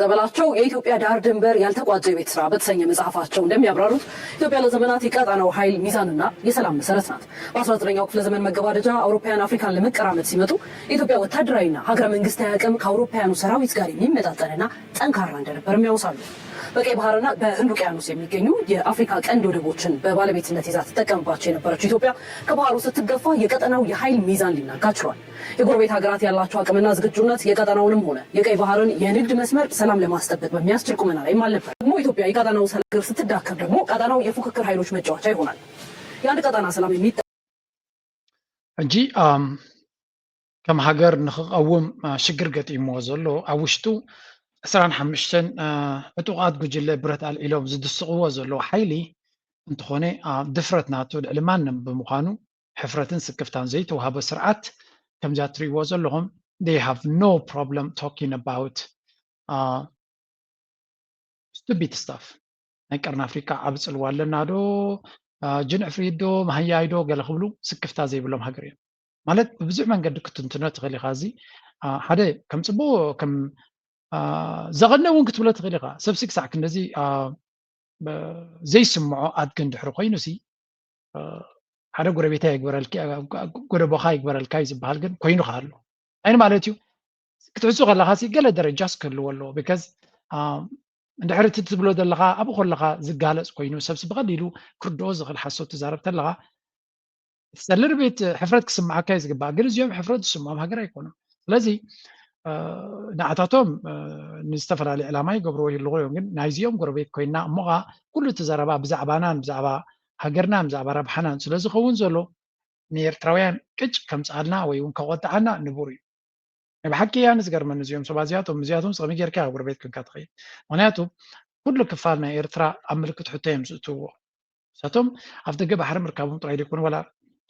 ዘበላቸው የኢትዮጵያ ዳር ድንበር ያልተቋጨ የቤት ስራ በተሰኘ መጽሐፋቸው እንደሚያብራሩት ኢትዮጵያ ለዘመናት የቀጠናው ኃይል ሚዛንና የሰላም መሰረት ናት። በ19ኛው ክፍለ ዘመን መገባደጃ አውሮፓውያን አፍሪካን ለመቀራመት ሲመጡ የኢትዮጵያ ወታደራዊና ሀገረ መንግስታዊ አቅም ከአውሮፓውያኑ ሰራዊት ጋር የሚመጣጠንና ጠንካራ እንደነበርም ያወሳሉ። በቀይ ባህርና በህንድ ውቅያኖስ የሚገኙ የአፍሪካ ቀንድ ወደቦችን በባለቤትነት ይዛ ትጠቀምባቸው የነበረችው ኢትዮጵያ ከባህሩ ስትገፋ የቀጠናው የኃይል ሚዛን ሊናጋ ችሏል። የጎረቤት ሀገራት ያላቸው አቅምና ዝግጁነት የቀጠናውንም ሆነ የቀይ ባህርን የንግድ መስመር ሰላም ለማስጠበቅ በሚያስችል ቁመና ላይ አልነበር። ደግሞ ኢትዮጵያ የቀጠናው ሰላም ስትዳከም ደግሞ ቀጠናው የፉክክር ኃይሎች መጫወቻ ይሆናል። የአንድ ቀጠና ሰላም እንጂ ከም ሃገር ንኽቀውም ሽግር ገጢምዎ ዘሎ ኣብ ውሽጡ 25 ዕጡቃት ጉጅለ ብረት ኣልዒሎም ዝድስቕዎ ዘሎ ሓይሊ እንትኾነ ድፍረት ናቱ ልዕሊ ማንም ብምዃኑ ሕፍረትን ስክፍታን ዘይተዋሃበ ስርዓት ከምዛ ትሪእዎ ዘለኹም they have no problem talking about stupid stuff ናይ ቀርኒ ኣፍሪካ ኣብፅልዋ ኣለና ዶ ጅንዕፍሪ ዶ ማህያይ ዶ ገለ ክብሉ ስክፍታ ዘይብሎም ሃገር እዮም ማለት ብብዙሕ መንገዲ ክትንትኖ ትኽእል ኢኻ እዚ ሓደ ከም ፅቡቅ ከም ዘቐነ እውን ክትብሎ ትኽእል ኢኻ ሰብ ክሳዕ ክንደዚ ዘይስምዖ ኣድገ እንድሕሪ ኮይኑ ሲ ሓደ ጎረቤታ ይግበረልኪ ጎረቦኻ ይግበረልካ ዝበሃል ግን ኮይኑ ኸ ኣሎ ኣይኒ ማለት እዩ ክትዕፁ ከለኻ ሲ ገለ ደረጃስ ክህልዎ ኣለዎ ቢካዝ እንድሕሪ እቲ ትብሎ ዘለኻ ኣብኡ ከለኻ ዝጋለፅ ኮይኑ ሰብሲ ብቐሊሉ ክርድኦ ዝኽእል ሓሶት ትዛረብ ተለኻ ሰለር ቤት ሕፍረት ክስምዓካ እዩ ዝግባእ ግን እዚኦም ሕፍረት ዝስምዖም ሃገር ኣይኮኑም ስለዚ ንዓታቶም ንዝተፈላለዩ ዕላማ ይገብርዎ ይህልዎ እዮም ግን ናይዚኦም ጎረቤት ኮይና እሞኻ ኩሉ ትዘረባ ብዛዕባናን ብዛዕባ ሃገርናን ብዛዕባ ረብሓናን ስለ ዝኸውን ዘሎ ንኤርትራውያን ቅጭ ከምፃልና ወይ እውን ከቆጥዓና ንቡር እዩ ብሓቂ እያ ንዝገርመኒ እዚኦም ሰባት እዚኣቶም ፀሚ ጌርካ ጎረቤት ክንካ ትኽእል ምክንያቱ ኩሉ ክፋል ናይ ኤርትራ ኣብ ምልክት ሕቶ እዮም ዝእትውዎ ንሳቶም ኣብ ደገ ባሕሪ ምርካቦም ጥራይ ዘይኮኑ ወላ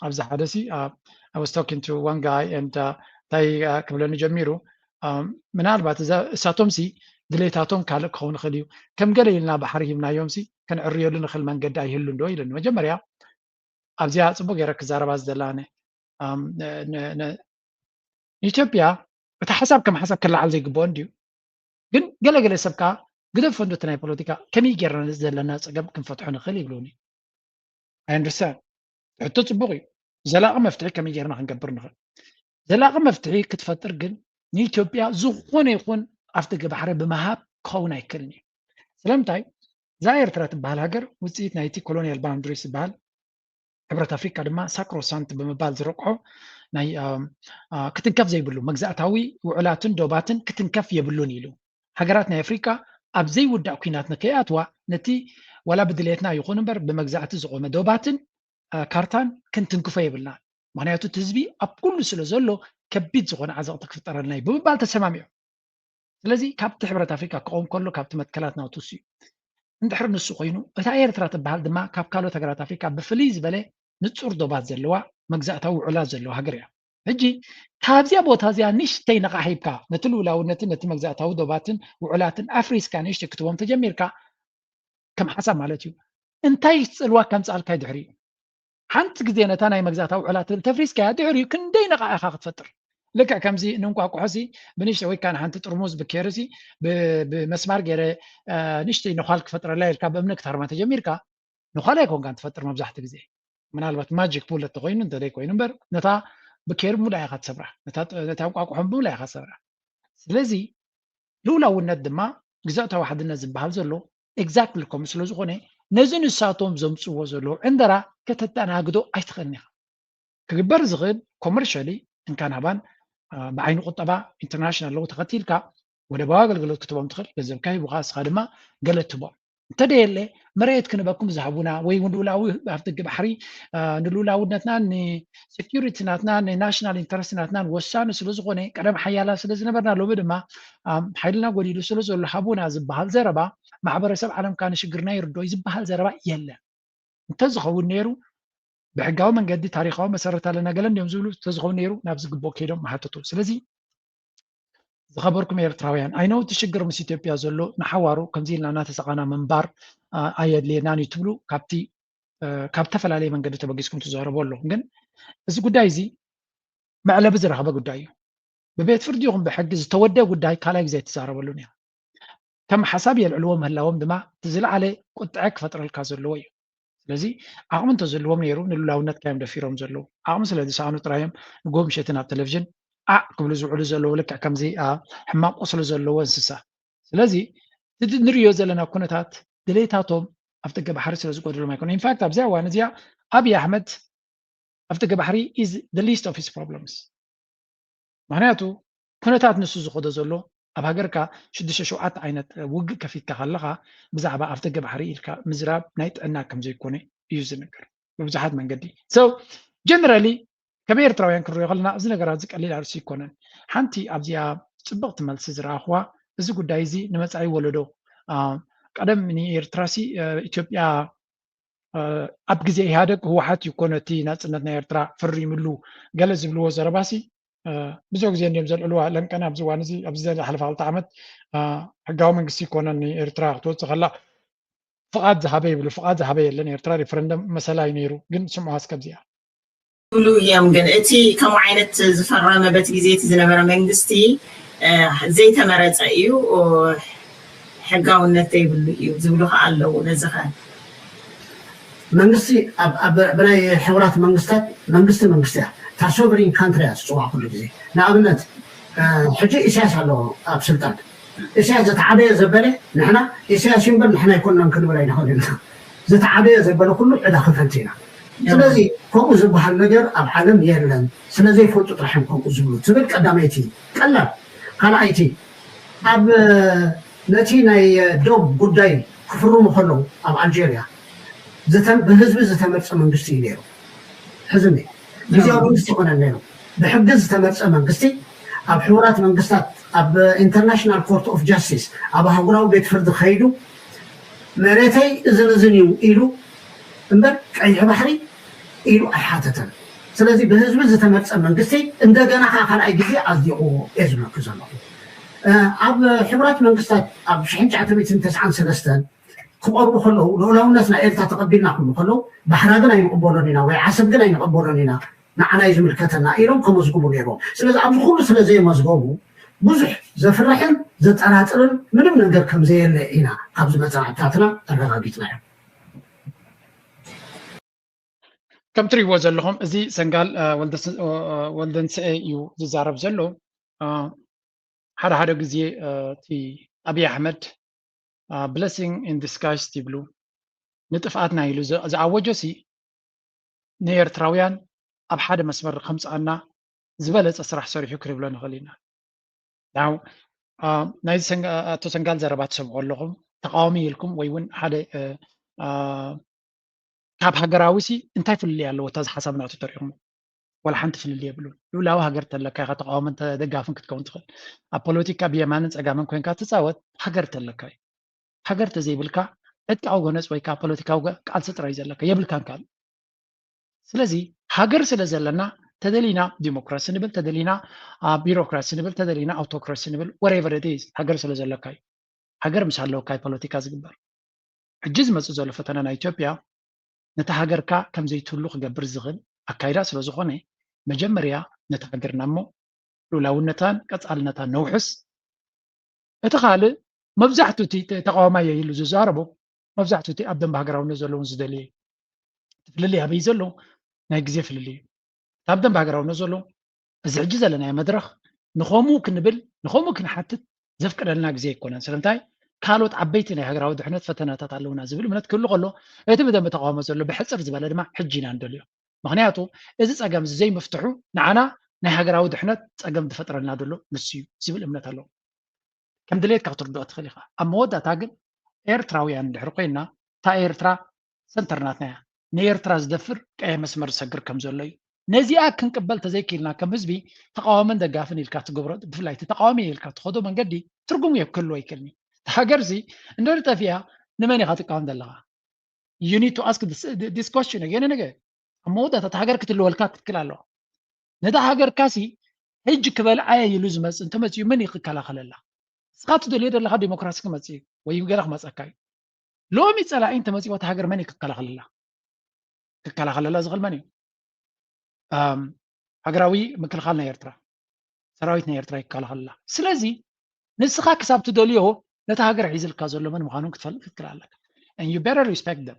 ኣብዚ ሓደ ሲ I was talking to one guy and እንታይ ክብለኒ ጀሚሩ ምናልባት እሳቶም ሲ ድሌታቶም ካልእ ክኸውን ይኽእል እዩ ከም ገለ ኢልና ባሕሪ ሂብናዮም ሲ ክንዕርየሉ ንኽእል መንገዲ ኣይህሉ ዶ ኢለኒ መጀመርያ ኣብዚኣ ፅቡቅ ገይረ ክዛረባ ዝደላነ ኢትዮጵያ እቲ ሓሳብ ከም ሓሳብ ክለዓል ዘይግብኦ እንድዩ ግን ገለገለ ሰብ ከዓ ግደፍ ፈንዶቲ ናይ ፖለቲካ ከመይ ጌርና ዘለና ፀገም ክንፈትሖ ንኽእል ይብሉኒ ኣይ ኣንደርስታንድ ሕቶ ፅቡቅ እዩ ዘላቒ መፍትሒ ከመይ ጌርና ክንገብር ንኽእል ዘላቒ መፍትሒ ክትፈጥር ግን ንኢትዮጵያ ዝኾነ ይኹን ኣብቲ ገባሕሪ ብምሃብ ክኸውን ኣይክእልን እዩ ስለምንታይ እዛ ኤርትራ ትበሃል ሃገር ውፅኢት ናይቲ ኮሎኒያል ባውንደሪስ ዝበሃል ሕብረት ኣፍሪካ ድማ ሳክሮሳንት ብምባል ዝረቅሖ ናይ ክትንከፍ ዘይብሉ መግዛእታዊ ውዕላትን ዶባትን ክትንከፍ የብሉን ኢሉ ሃገራት ናይ ኣፍሪካ ኣብ ዘይውዳእ ኩናት ንከይኣትዋ ነቲ ወላ ብድሌትና ይኹን እምበር ብመግዛእቲ ዝቆመ ዶባትን ካርታን ክንትንክፎ የብልና ምክንያቱ እቲ ህዝቢ ኣብ ኩሉ ስለ ዘሎ ከቢድ ዝኾነ ዓዘቕቲ ክፍጠረልና እዩ ብምባል ተሰማሚዑ ስለዚ ካብቲ ሕብረት ኣፍሪካ ክቆም ከሎ ካብቲ መትከላት ናውትስ እዩ እንድሕሪ ንሱ ኮይኑ እታ ኤርትራ ትበሃል ድማ ካብ ካልኦት ሃገራት ኣፍሪካ ብፍልይ ዝበለ ንፁር ዶባት ዘለዋ መግዛእታዊ ውዕላት ዘለዋ ሃገር እያ ሕጂ ካብዚያ ቦታ እዚኣ ንእሽተይ ነቓ ሂብካ ነቲ ልውላውነትን ነቲ መግዛእታዊ ዶባትን ውዕላትን ኣፍሪስካ ንእሽተይ ክትቦም ተጀሚርካ ከም ሓሳብ ማለት እዩ እንታይ ፅልዋ ከም ፃልካ ድሕሪ እዩ ሓንቲ ግዜ ነታ ናይ መግዛእታዊ ውዕላትን ተፍሪስካ ድሕሪ ክንደይ ነቓ ኢኻ ክትፈጥር ልክዕ ከምዚ ንንቋቁሖሲ ብንሽተይ ወይ ከዓ ሓንቲ ጥርሙዝ ብኬርሲ ብመስማር ገይረ ንእሽተይ ነኳል ክፈጥረላ ኢልካ ብእምነ ክተርማ ተጀሚርካ ነኳል ኣይኮንካ ትፈጥር መብዛሕትኡ ግዜ ምናልባት ማጂክ ቡለት ኮይኑ እንተደይ ኮይኑ እምበር ነታ ብኬር ሙሉእ ኢኻ ትሰብራ ነታ እንቋቁሖ ሙሉእ ኢኻ ትሰብራ ስለዚ ልውላውነት ድማ ግዛእታዊ ሓድነት ዝበሃል ዘሎ ኤግዛክትሊ ከምኡ ስለ ዝኾነ ነዚ ንሳቶም ዘምፅዎ ዘለዉ ዕንደራ ከተተኣናግዶ ኣይትኽእልን ኢኻ ክግበር ዝኽእል ኮመርሻሊ እንካናባን ብዓይኒ ቁጠባ ኢንተርናሽናል ለው ተኸቲልካ ወደባዊ ኣገልግሎት ክትቦም ትኽእል ገንዘብካ ሂቡኻ ንስኻ ድማ ገለ ትቦም እንተደየለ መሬት ክንበኩም ዝሃቡና ወይ ልውላዊ ኣብ ደገ ባሕሪ ንልውላውነትና ንሴኪሪቲናትና ንናሽናል ኢንተረስትናትናን ወሳኒ ስለ ዝኾነ ቀደም ሓያላ ስለ ዝነበርና ሎሚ ድማ ሓይልና ጎዲሉ ስለ ዘሎ ሃቡና ዝበሃል ዘረባ ማሕበረሰብ ዓለምካ ንሽግርና ይርድኦ ዝበሃል ዘረባ የለን እንተዝኸውን ነይሩ ብሕጋዊ መንገዲ ታሪካዊ መሰረት ኣለና ገለ እንዲኦም ዝብሉ ተዝኸውን ነይሩ ናብ ዝግብኦ ከይዶም መሓተቱ ስለዚ ዝኸበርኩም ኤርትራውያን ኣይነው እቲ ሽግር ምስ ኢትዮጵያ ዘሎ ንሓዋሩ ከምዚ ኢልና እናተሰቓና ምንባር ኣየድልየናን እዩ ትብሉ ካብ ተፈላለየ መንገዲ ተበጊስኩም ትዛረቡ ኣለኹም ግን እዚ ጉዳይ እዚ መዕለቢ ዝረኸበ ጉዳይ እዩ ብቤት ፍርዲ ይኹን ብሕጊ ዝተወደአ ጉዳይ ካልኣይ ግዜ ትዛረበሉን ኢኻ كم حساب يلعلوهم هلاهم دما تزل عليه قد عك فترة الكازلوي لذي عقم تزلوهم يرون اللونات كام دفيرهم زلوا عقم سلذي سانو تراهم نقوم شيتنا على التلفزيون قبل زعول زلوا لك كم زي حمام أصل زلوا انسسا لذي نريو زلنا كونتات دليتاتهم أفتق بحري سلزق ودلو ما يكون in fact أبزع وانزيا أبي أحمد أفتق بحري is the least of his problems معناته كونتات نسو زخود زلو أب هاجركا شدش شوعات عينت وج كفيت كخلقها بزعبا أفتق بحري إلكا مزراب نايت أنا كم زي كوني يوز النكر بزحات من قدي so generally كبير تراويان كرو يغلنا أزنا جرازك قليل عرسي كونن حنتي أبزيا صبغت مال سزرا أخوا إذا قد دايزي نمسعي ولدو قدم مني إيرتراسي إثيوبيا أب جزء هذا هو حتى يكون تي ناس إننا إيرترا فري ملو جلز بلو زرباسي بزوج زين يوم زل الوا لم كان أبزو وانزي أبزي حلف على طعمت حقاو من قصي كون إني إيرترا توت خلا فقاد ذهبي بلو فقاد ذهبي لأن إيرترا ريفرندم مسألة ينيرو جن سمعوا هسكب زيها بلو يوم جن أتي كم عينة زفرنا بتجزية زنبرة منجستي زي تمرت أيو حقاو النتي بلو زبلوها علو نزخان منجستي بناي حوارات منجستي تاسوبرين كانترياس سواء كل جزء نعملت حجي إساس على أب سلطان إساس زتعبي زبالة نحنا إساس ينبر نحنا يكوننا نكون ولا ينهضنا زتعبي زبالة كله عدا خفنتينا سلازي كم زبها النجار أب عالم يرلن سلازي فوت ترحم كم زبلو تبل قداميتي كلا قال أيتي أب نتينا دوب قداي كفرو مخلو أب ألجيريا بهزب زتمرس منجستي ليرو حزمي جزاء منجستي كنا ليرو بحجز تمرس منجستي أب حوارات منجستات أب international court of justice أب هقولوا بيت فرد خيدو مريتي زنزنيو إلو إنبر أي بحري إلو أحاتة سلازي بهزب زتمرس منجستي إن ده جنا خال أي جزء أصدقو إزمة كذا أب حوارات منجستات أب شحنت عتبيت تسعان سلستان كبروا خلوا لو الناس نقلت تقبلنا كله خلوا بحرادنا يقبلوننا وعسبنا يقبلوننا معنا يزم الكتنا إيرهم كمزقوبوا ليرهم سلازي أب كل سلازي مزقوبوا بزح زفرحن زتعراترن منهم نقدر كم زي اللي هنا قبل ما تعطنا الرغبتنا كم تري وزل لهم زي سنقال ولدن يو زارب زلو هذا جزء تي أبي أحمد blessing in disguise تبلو نتفقاتنا يلو زعوجو سي نير تراويان أب حدا مسمر 5 أنا زبالة أسرح سوري فكري بلون خلينا now نايز تسنقال زربات سمعوا لهم تقاومي لكم ويون حدا كاب هجراوسي انتي في اللي على وتاز حسب نعطي طريقهم ولا حنت في اللي يبلون لو هجرت لك يا تقاوم انت دقافن كتكون تخل البوليتيكا بيمانن أجامن كوين كاتساوت هجرت لك هجرت زي بلكا اتقاو جنس ويكا بوليتيكا قال سترايز لك يبلكان قال سلازي هجر سلازلنا تدلينا ديمقراسي نبل تدلينا بيروقراسي نبل تدلينا اوتوقراسي نبل whatever it is هجر سلازلكاي هجر مش هلو كاي بوليتيكا زغبر حجز مصزول فتنا ኢትዮጵያ ነታ ሃገርካ ከም ዘይትሉ ክገብር ዝኽእል ኣካይዳ ስለ ዝኾነ መጀመርያ ነታ ሃገርና እሞ ሉላውነታን ቀጻልነታን ነውሕስ እቲ ካልእ መብዛሕትኡ እቲ ተቃዋማይ ኢሉ ዝዛረቡ መብዛሕትኡ እቲ ኣብ ደንብ ሃገራውነት ዘለውን ዝደልየ ፍልልይ ኣበይ ዘሎ ናይ ግዜ ፍልልይ ኣብ ደንብ ሃገራውነት ዘሎ እዚ ሕጂ ዘለናዮ መድረኽ ንኸምኡ ክንብል ንኸምኡ ክንሓትት ዘፍቀደልና ግዜ ኣይኮነን ስለምንታይ ካልኦት ዓበይቲ ናይ ሃገራዊ ድሕነት ፈተናታት ኣለውና ዝብል እምነት ክህሉ ከሎ እቲ ብደንብ ተቃውሞ ዘሎ ብሕፅር ዝበለ ድማ ሕጂ ኢና ንደልዮ ምክንያቱ እዚ ፀገም ዘይምፍትሑ ንዓና ናይ ሃገራዊ ድሕነት ፀገም ዝፈጥረልና ዘሎ ንሱ እዩ ዝብል እምነት ኣለዎ ከም ድሌትካ ክትርድኦ ትኽእል ኢኻ ኣብ መወዳእታ ግን ኤርትራውያን እንድሕር ኮይና እታ ኤርትራ ሰንተርናትና እያ ንኤርትራ ዝደፍር ቀይ መስመር ዝሰግር ከም ዘሎ እዩ ነዚኣ ክንቅበል ተዘይክኢልና ከም ህዝቢ ተቃዋምን ደጋፍን ኢልካ ትገብሮ ብፍላይ እቲ ተቃዋሚ ኢልካ ትኸዶ መንገዲ ትርጉም ክህልዎ ኣይክእልኒ ሃገርዚ እንደው ጠፊያ ንመን ኢኻ ትቃወም ዘለኻ you need to ask this question again and again ኣብ መወዳእታ ሃገር ክትልወልካ ትክክል ኣለዋ ነታ ሃገር ካሲ ሕጂ ክበልዓየ ኢሉ ዝመፅእ እንተመፅኡ መን ይክከላኸለላ ስኻ ትደልዮ ዘለካ ዲሞክራሲ ክመፅእ ወይ ገለ ክመፀካ እዩ ሎሚ ፀላኢ እንተመፅኡ እታ ሃገር መን ይክከላኸለላ ክከላኸለላ ዝኽእል መን እዩ ሃገራዊ ምክልኻል ናይ ኤርትራ ሰራዊት ናይ ኤርትራ ይከላኸለላ ስለዚ ንስኻ ክሳብ ትደልዮ ነታ ሃገር ሒዝልካ ዘሎ መን ምዃኑን ክትፈልጥ ትክላለካ and you better respect them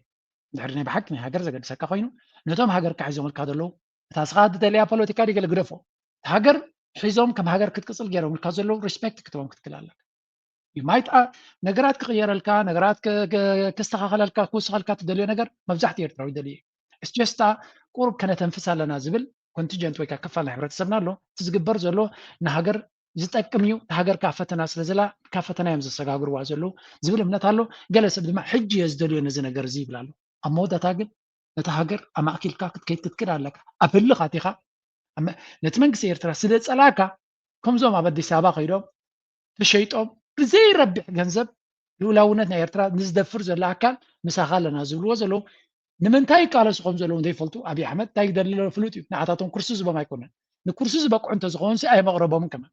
ድሕሪ ናይ ብሓቂ ናይ ሃገር ዘገድሰካ ኮይኑ ነቶም ሃገር ሒዞምልካ ዘለዉ እታ ስኻ ትደልያ ፖለቲካ ዲገለ ግደፎ ሃገር ሒዞም ከም ሃገር ክትቅፅል ገይሮምልካ ዘለዉ ሪስፔክት ክትቦም ክትክል ኣለካ ማይት ነገራት ክቕየረልካ ነገራት ክስተኻኸለልካ ክውስኸልካ ትደልዮ ነገር መብዛሕትኡ ኤርትራዊ ይደልዩ it's just ቁርብ ከነተንፍስ ኣለና ዝብል ኮንቲጀንት ወይ ክፋል ናይ ሕብረተሰብና ኣሎ እቲ ዝግበር ዘሎ ንሃገር ዝጠቅም እዩ ሃገር ካብ ፈተና ስለዘላ ካብ ፈተና እዮም ዘሰጋግርዋ ዘለዉ ዝብል እምነት ኣሎ ገለ ሰብ ድማ ሕጂ እየ ዝደልዮ ነዚ ነገር እዚ ይብል ኣሎ ኣብ መወዳእታ ግን ነቲ ሃገር ኣማእኪልካ ክትከይድ ክትክድ ኣለካ ኣብ ህልኻ ኢኻ ነቲ መንግስቲ ኤርትራ ስለፀላካ ከምዞም ኣብ ኣዲስ ኣበባ ከይዶም ተሸይጦም ብዘይረቢሕ ገንዘብ ልኡላውነት ናይ ኤርትራ ንዝደፍር ዘሎ ኣካል ምሳኻ ኣለና ዝብልዎ ዘለዉ ንምንታይ ቃለስኾም ዘለዉ ዘይፈልጡ ኣብዪ ኣሕመድ እንታይ ይደልሎ ፍሉጥ እዩ ንዓታቶም ኩርሲ ዝቦም ኣይኮነን ንኩርሲ ዝበቅዑ እንተዝኸውን ኣይመቕረቦምን ከመ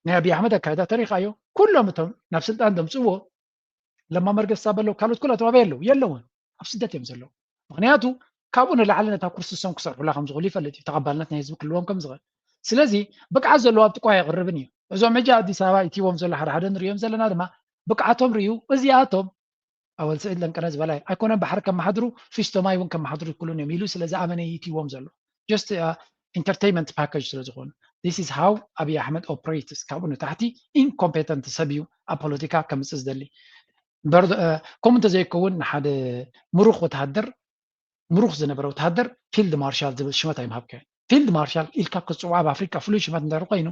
ናይ ኣብዪ ኣሕመድ ኣካይዳ ተሪኻዮ ኩሎም እቶም ናብ ስልጣን ደምፅዎ ለማ መርገስ በለው ካልኦት ኩላቶም ኣበይ ኣለዉ የለውን ኣብ ስደት እዮም ዘለዉ ምክንያቱ ካብኡ ንላዕሊ ነታ ኩርሲ ሶም ክሰርሑላ ከም ዝኽእሉ ይፈልጥ እዩ ተቐባልነት ናይ ህዝቢ ክህልዎም ከም ዝኽእል ስለዚ ብቅዓት ዘለዎ ኣብ ጥቋ ይቕርብን እዩ እዞም ሕጂ ኣዲስ ኣበባ ኢትዎም ዘሎ ሓደ ሓደ ንሪኦም ዘለና ድማ ብቅዓቶም ርዩ እዚኣቶም ኣወል ስዒድ ለንቀነ ዝበላይ ኣይኮነን ባሕሪ ከመሓድሩ ፊስቶማይ እውን ከመሓድሩ ይክእሉን እዮም ኢሉ ስለዝኣመነ ኢትዎም ዘሎ ጀስት ኢንተርቴይንመንት ፓኬጅ ስለዝኾኑ this is how ኣብዪ ኣሕመድ ኦፕሬትስ ካብኡ ንታሕቲ ኢንኮምፔተንት ሰብ እዩ ኣብ ፖለቲካ ከምፅእ ዝደሊ ከምኡ እንተዘይከውን ንሓደ ምሩኽ ወተሃደር ምሩኽ ዝነበረ ወተሃደር ፊልድ ማርሻል ዝብል ሽመት ኣይምሃብከ ፊልድ ማርሻል ኢልካ ክፅዋዕ ኣብ ኣፍሪካ ፍሉይ ሽመት እንተር ኮይኑ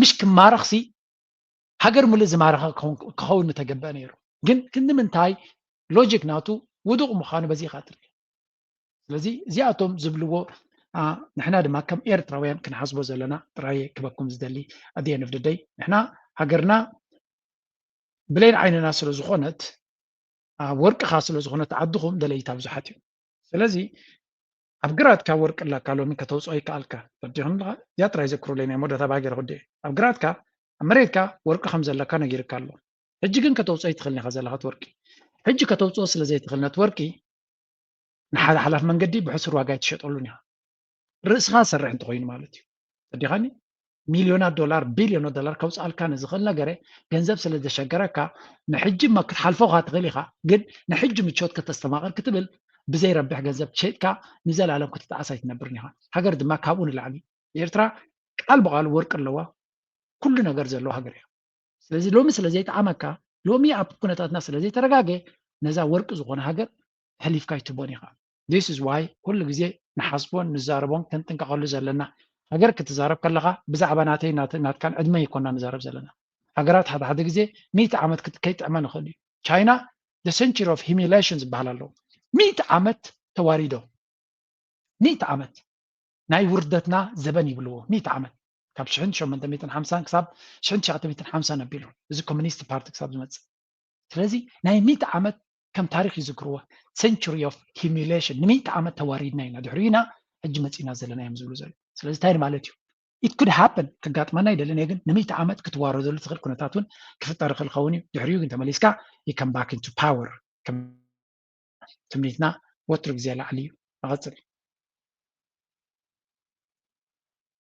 ምሽ ክማረኽሲ ሃገር ሙሉእ ዝማረኸ ክኸውን ተገበአ ነይሩ ግን ክንምንታይ ሎጂክ ናቱ ውዱቕ ምዃኑ በዚ ኢኻ ትርኢ ስለዚ እዚኣቶም ዝብልዎ ንሕና ድማ ከም ኤርትራውያን ክንሓስቦ ዘለና ጥራይ ክበኩም ዝደሊ at the end of the day ንሕና ሃገርና ብሌን ዓይንና ስለ ዝኾነት ወርቅኻ ስለ ዝኾነት ዓድኹም ደለይታ ብዙሓት እዩ ስለዚ ኣብ ግራትካ ወርቂ ኣለካ ሎሚ ከተውፅኦ ይከኣልካ ተዲኹም እዚኣ ጥራይ ዘክሩለይ ናይ መወዳእታ ባገር ጉዳይ ኣብ ግራትካ ኣብ መሬትካ ወርቂ ከም ዘለካ ነጊርካ ኣሎ ሕጂ ግን ከተውፅኦ ይትኽእልኒ ኢኻ ዘለኻት ወርቂ ሕጂ ከተውፅኦ ስለዘይትኽእል ነቲ ወርቂ ንሓደ ሓላፍ መንገዲ ብሕሱር ዋጋ ይትሸጠሉን ኢኻ ርእስኻ ዝሰርሕ እንተኮይኑ ማለት እዩ ተዲኻኒ ሚልዮናት ዶላር ቢልዮናት ዶላር ከውፅኣልካ ንዝኽእል ነገረ ገንዘብ ስለ ዘሸገረካ ንሕጂ ማ ክትሓልፎኻ ትኽእል ኢኻ ግን ንሕጂ ምቾት ከተስተማቕር ክትብል ብዘይረቢሕ ገንዘብ ሸይጥካ ንዘላለም ክትጠዓስ ኣይትነብርን ኢኻ ሃገር ድማ ካብኡ ንላዕሊ ኤርትራ ቃል ብቃል ወርቂ ኣለዋ ኩሉ ነገር ዘለዎ ሃገር እያ ስለዚ ሎሚ ስለዘይጠዓመካ ሎሚ ኣብ ኩነታትና ስለዘይተረጋገ ነዛ ወርቂ ዝኾነ ሃገር ሕሊፍካ ይትቦን ኢኻ this is why ኩሉ ግዜ ንሓስቦን ንዛረቦን ክንጥንቀቐሉ ዘለና ሃገር ክትዛረብ ከለኻ ብዛዕባ ናተይ ናትካን ዕድመ ይኮና ንዛረብ ዘለና ሃገራት ሓደ ሓደ ግዜ 100 ዓመት ከይጥዕመ ንኽእል እዩ ቻይና the century of humiliation ዝበሃል ኣለዉ 100 ዓመት ተዋሪዶም 100 ዓመት ናይ ውርደትና ዘበን ይብልዎ 100 ዓመት ካብ 1850 ክሳብ 1950 ነቢሉ እዚ ኮሚኒስት ፓርቲ ክሳብ ዝመፅእ ስለዚ ናይ 100 ዓመት ከም ታሪክ ይዝክርዎ century of humiliation ን100 ዓመት ተዋሪድና ኢና ድሕሪና ሕጂ መፂና ዘለና እዮም ዝብሉ ዘሎ ስለዚ እንታይ ማለት እዩ it could happen ከጋጥመና ይደለና ግን ን100 ዓመት ክትዋረደሉ ትኽእል ኩነታት እውን ክፍጠር ይኽእል ኸውን እዩ ድሕሪኡ ግን ተመሊስካ you come back into power ትምኒትና ወትሩ ግዜ ላዕሊ እዩ ንቐፅል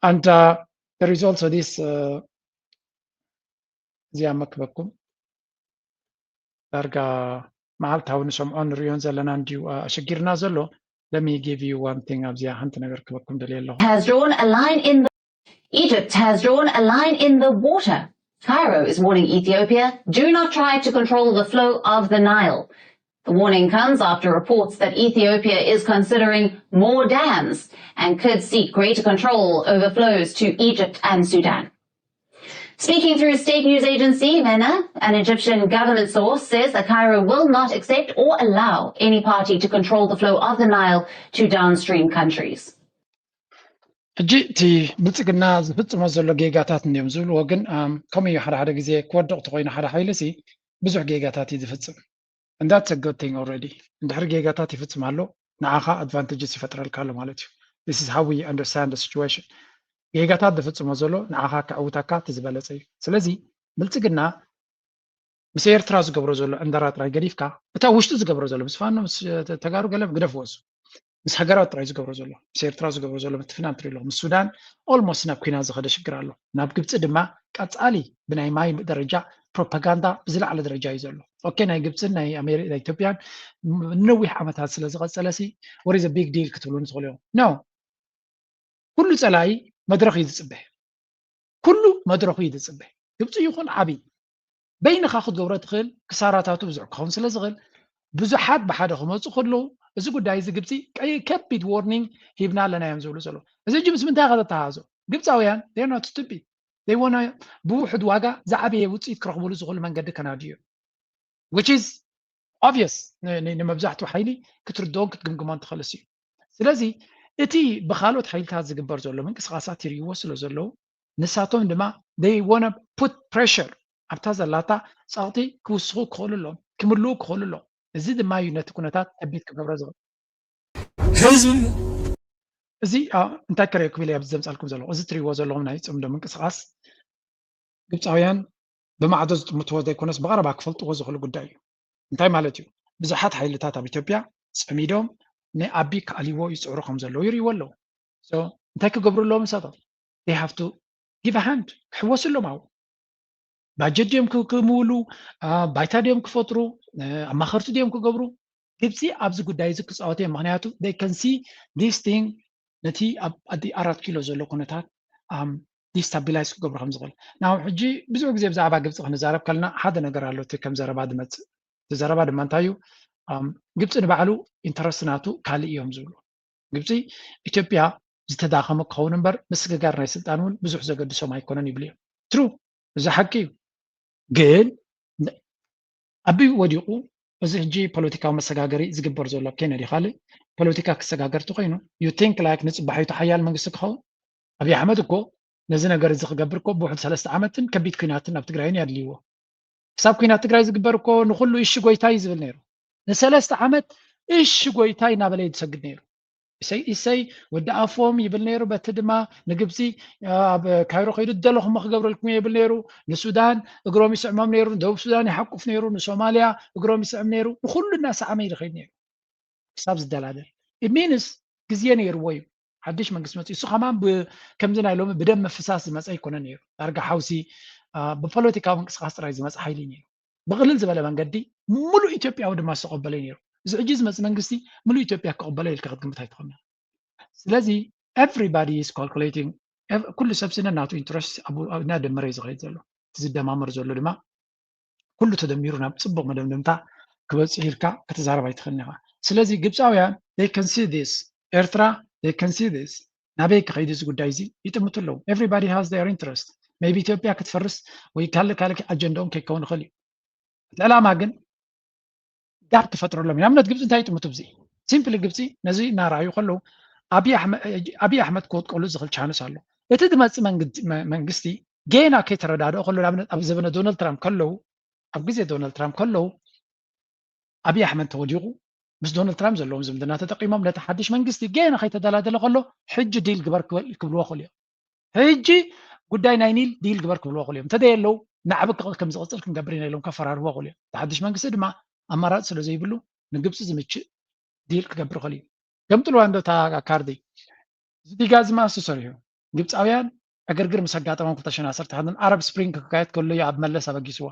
and there is also this እዚኣ መክበኩም ዳርጋ መዓልታዊ ንሰምዖ ንሪኦን ዘለና እንዲሁ ኣሸጊርና ዘሎ let me give you one thing ኣብዚኣ ሓንቲ ነገር ክበኩም ደልየ ኣለኹ Egypt has drawn a line in the water. Cairo is warning Ethiopia, do not try to control the flow of the Nile. The warning comes after reports that Ethiopia is considering more dams and could seek greater control over flows to Egypt and Sudan. Speaking through state news agency MENA, an Egyptian government source says that Cairo will not accept or allow any party to control the flow of the Nile to downstream countries. ሕጂ እቲ ብልፅግና ዝፍፅሞ ዘሎ ጌጋታት እንዮም ዝብልዎ ግን ከምኡ እዩ ሓደ ሓደ ግዜ ክወድቕ ተኮይኑ ሓደ ሓይልሲ ብዙሕ ጌጋታት እዩ ዝፍፅም and that's a good thing already እንድሕሪ ጌጋታት ይፍፅም ኣሎ ንዓኻ advantages ይፈጥረልካ ኣሎ ማለት እዩ this is how we understand the situation ጌጋታት ዝፍፅሞ ዘሎ ንዓኻ ክዕውተካ ትዝበለፀ እዩ ስለዚ ብልፅግና ምስ ኤርትራ ዝገብሮ ዘሎ እንደራ ጥራይ ገዲፍካ እታ ውሽጡ ዝገብሮ ዘሎ ምስ ፋኖ ምስ ተጋሩ ገለ ግደፍዎሱ ምስ ሃገራት ጥራይ ዝገብሮ ዘሎ ምስ ኤርትራ ዝገብሮ ዘሎ ምትፍናን ትሪኢ ኣለኹ ምስ ሱዳን ኦልሞስት ናብ ኩናት ዝኸደ ሽግር ኣሎ ናብ ግብፂ ድማ ቀፃሊ ብናይ ማይ ደረጃ ፕሮፓጋንዳ ብዝለዓለ ደረጃ እዩ ዘሎ ኦኬ ናይ ግብፅን ናይ ኣሜሪካ ናይ ኢትዮጵያን ንነዊሕ ዓመታት ስለ ዝቐፀለሲ what is a big deal ክትብሉ ንትኽእሉ እዮም ኖ ኩሉ ፀላኢ መድረኽ እዩ ዝፅበሕ ኩሉ መድረኹ እዩ ዝፅበሕ ግብፂ ይኹን ዓብይ በይንኻ ክትገብሮ ትኽእል ክሳራታቱ ብዙሕ ክኸውን ስለ ዝኽእል ብዙሓት ብሓደ ክመፁ ከለዉ እዚ ጉዳይ እዚ ግብፂ ከቢድ ዎርኒንግ ሂብና ኣለና እዮም ዝብሉ ዘሎ እዚ እጂ ምስ ምንታይ ካ ተተሓሓዞ ግብፃውያን they're not stupid they want ብውሕድ ዋጋ ዝዓበየ ውፅኢት ክረኽብሉ ዝኽእሉ መንገዲ ከናድዩ እዮም which is obvious ንመብዛሕትኡ ሓይሊ ክትርድኦን ክትግምግሞን ትኽእልስ እዩ ስለዚ እቲ ብካልኦት ሓይልታት ዝግበር ዘሎ ምንቅስቃሳት ይርይዎ ስለ ዘለዉ ንሳቶም ድማ they want to put pressure ኣብታ ዘላታ ፀቕጢ ክውስኹ ክኽእሉ ኣለዎም ክምልኡ ክኽእሉ ኣለዎም እዚ ድማ እዩ ነቲ ኩነታት ከቢድ ክገብሮ ዝኽእል ህዝቢ እዚ እንታይ ከረዩ ክብል እያ ዘምፃልኩም ዘለኹ እዚ ትሪእዎ ዘለኹም ናይ ፅምዶ ምንቅስቃስ ግብፃውያን ብማዕዶ ዝጥምትዎ ዘይኮነስ ብቐረባ ክፈልጥዎ ዝኽእሉ ጉዳይ እዩ እንታይ ማለት እዩ ብዙሓት ሓይልታት ኣብ ኢትዮጵያ ፀሚዶም ንኣቢ ከኣሊዎ ይፅዕሩ ከም ዘለዉ ይርይዎ ኣለዉ እንታይ ክገብሩ ኣለዎም ንሳቶም they have to give a hand ክሕወሱ ኣሎም ኣብኡ ባጀት ድዮም ክምውሉ ባይታ ድዮም ክፈጥሩ ኣማኸርቲ ድዮም ክገብሩ ግብፂ ኣብዚ ጉዳይ እዚ ክፃወት እዮም ምክንያቱ they can see this thing ነቲ ኣብ 4 ኪሎ ዘሎ ኩነታት ዲስታቢላይዝ ክገብሩ ከም ዝኽእል ናው ሕጂ ብዙሕ ግዜ ብዛዕባ ግብፂ ክንዛረብ ከለና ሓደ ነገር ኣሎ እቲ ከም ዘረባ ድመፅእ እቲ ዘረባ ድማ እንታይ እዩ ግብፂ ንባዕሉ ኢንተረስት ናቱ ካልእ እዮም ዝብሉ ግብፂ ኢትዮጵያ ዝተዳኸመ ክኸውን እምበር ምስግጋር ናይ ስልጣን እውን ብዙሕ ዘገድሶም ኣይኮነን ይብሉ እዮም ትሩ እዚ ሓቂ እዩ ግን ኣቢ ወዲቑ እዚ ሕጂ ፖለቲካዊ መሰጋገሪ ዝግበር ዘሎ ኬነዲ ካልእ ፖለቲካ ክሰጋገርቲ ኮይኑ ዩ ቲንክ ላይክ ንፅባሒቱ ሓያል መንግስቲ ክኸውን ኣብዪ ኣሕመድ እኮ ነዚ ነገር እዚ ክገብር እኮ ብውሕድ 3 ዓመትን ከቢድ ኩናትን ኣብ ትግራይን የድልይዎ ክሳብ ኩናት ትግራይ ዝግበር እኮ ንኩሉ እሺ ጎይታ እዩ ዝብል ነይሩ ን3 ዓመት እሺ ጎይታ እናበለ ዝሰግድ ነይሩ እሰይ ወዲ ኣፎም ይብል ነይሩ በቲ ድማ ንግብፂ ኣብ ካይሮ ከይዱ ደለኹም ክገብረልኩም ይብል ነይሩ ንሱዳን እግሮም ይስዕሞም ነይሩ ንደቡብ ሱዳን ይሓቁፍ ነይሩ ንሶማልያ እግሮም ይስዕም ነይሩ ንኩሉ እናሰዓመ ይድኸይድ ነይሩ ክሳብ ዝደላደል ሚንስ ግዜ ነይርዎ እዩ ሓድሽ መንግስቲ መፅኡ እሱ ከማ ከምዚ ናይ ሎሚ ብደም ምፍሳስ ዝመፀ ኣይኮነን ነይሩ ዳርጋ ሓውሲ ብፖለቲካዊ ምንቅስቃስ ጥራይ ዝመፀ ሓይሊ ነይሩ ብቕልል ዝበለ መንገዲ ሙሉእ ኢትዮጵያዊ ድማ ዝተቐበለ ነይሩ እዚ ሕጂ ዝመፅእ መንግስቲ ሙሉእ ኢትዮጵያ ክቕበለ ኢልካ ክትግምት ኣይትኽእልን ስለዚ everybody is calculating ኩሉ ሰብ ስነ ናቱ ኢንትረስት እናደመረ እዩ ዝኸይድ ዘሎ እቲ ዝደማመር ዘሎ ድማ ኩሉ ተደሚሩ ናብ ፅቡቕ መደምደምታ ክበፅሕ ኢልካ ክትዛረብ ኣይትኽእልን ኢኻ ስለዚ ግብፃውያን they can see this ኤርትራ they can see this ናበይ ክኸይድ እዚ ጉዳይ እዚ ይጥምቱ ኣለዉ everybody has their interest maybe ኢትዮጵያ ክትፈርስ ወይ ካልእ ኣጀንዳኦም ከይከውን ይኽእል እዩ እቲ ዕላማ ግን ጋብ ክፈጥረሎም እዩ ንኣብነት ግብፂ እንታይ ይጥምቱ ብዚ ሲምፕሊ ግብፂ ነዚ እናረኣዩ ከለዉ ኣብዪ ኣሕመድ ክወጥቀሉ ዝኽእል ቻንስ ኣሎ እቲ ዝመፅእ መንግስቲ ጌና ከይተረዳድኦ ከሎ ንኣብነት ኣብ ዘበነ ዶናልድ ትራምፕ ከለዉ ኣብ ግዜ ዶናልድ ትራምፕ ከለዉ ኣብዪ ኣሕመድ ተወዲቑ ምስ ዶናልድ ትራምፕ ዘለዎም ዝምድና ተጠቂሞም ነቲ ሓድሽ መንግስቲ ጌና ከይተደላደለ ከሎ ሕጂ ዲል ግበር ክብልዎ ክእሉ እዮም ሕጂ ጉዳይ ናይ ኒል ዲል ግበር ክብልዎ ክእሉ እዮም እንተደየለዉ ንዓብ ከም ዝቕፅል ክንገብር ኢና ኢሎም ከፈራርቦ ክእሉ እዮም እቲ ሓድሽ መንግስቲ ድማ ኣማራፂ ስለ ዘይብሉ ንግብፂ ዝምችእ ዲል ክገብር ክእል እዩ ገምጥልዋ እንዶታ ካርዲ ዚጋ ዝማ ተሰሪሑ ግብፃውያን ዕግርግር ምስ ኣጋጠሞም 2011 ኣረብ ስፕሪንግ ክካየድ ከሎ እዩ ኣብ መለስ ኣበጊስዎ